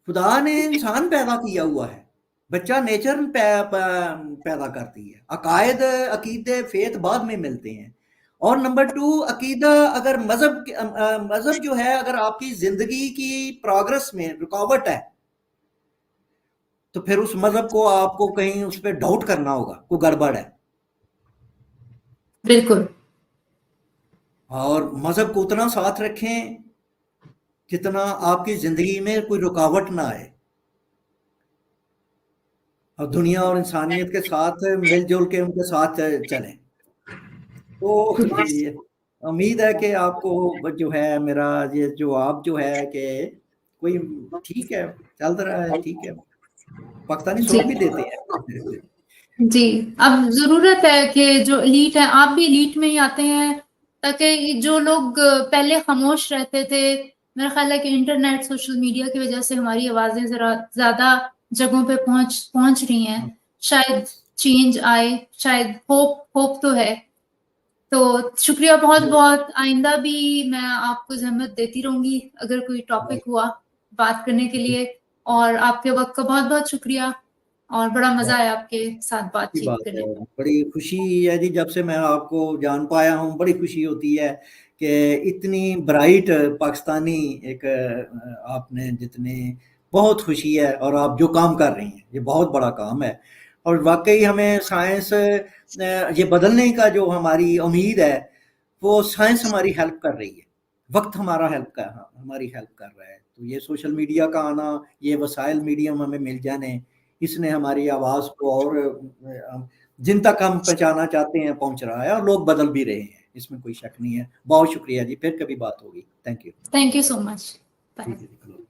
खुदा ने इंसान पैदा किया हुआ है, बच्चा नेचर पैदा करती है, अकायद अकीदे फेथ बाद में मिलते हैं। और नंबर 2 अकीदा, अगर मजहब जो है अगर आपकी जिंदगी की प्रोग्रेस में रुकावट है तो फिर उस मजहब को आपको कहीं उस पर डाउट करना होगा, कोई गड़बड़ है। बिल्कुल। और मजहब को उतना साथ रखें जितना आपकी जिंदगी में कोई रुकावट ना आए, और दुनिया और इंसानियत के साथ मिलजुल के उनके साथ चलें। तो उम्मीद है कि आपको जो है मेरा ये जवाब जो है कि कोई ठीक है, चल रहा है, ठीक है, पाकिस्तानी सोच भी देते हैं जी। अब जरूरत है कि जो एलीट है, आप भी एलीट में ही आते हैं, ताकि जो लोग पहले खामोश रहते थे, मेरा ख्याल है कि इंटरनेट, सोशल मीडिया की वजह से हमारी आवाजें जरा ज्यादा जगहों पे पहुंच रही हैं, शायद चेंज आए, शायद होप तो है। तो शुक्रिया बहुत बहुत। आइंदा भी मैं आपको जहमत देती रहूंगी अगर कोई टॉपिक हुआ बात करने के लिए, और आपके वक्त का बहुत बहुत शुक्रिया। और बड़ा मजा आया आपके साथ अच्छी बातचीत बात करने है, में। बड़ी खुशी है जी, जब से मैं आपको जान पाया हूँ बड़ी खुशी होती है कि इतनी ब्राइट पाकिस्तानी एक आपने जितने, बहुत खुशी है। और आप जो काम कर रही हैं ये बहुत बड़ा काम है, और वाकई हमें साइंस ये बदलने का जो हमारी उम्मीद है वो साइंस हमारी हेल्प कर रही है, वक्त हमारा हमारी हेल्प कर रहा है। तो ये सोशल मीडिया का आना, ये वसाइल मीडियम हमें मिल जाने, इसने हमारी आवाज़ को और जिन तक हम पहुंचाना चाहते हैं पहुंच रहा है, और लोग बदल भी रहे हैं, इसमें कोई शक नहीं है। बहुत शुक्रिया जी, फिर कभी बात होगी। Thank you. Thank you so much. Bye.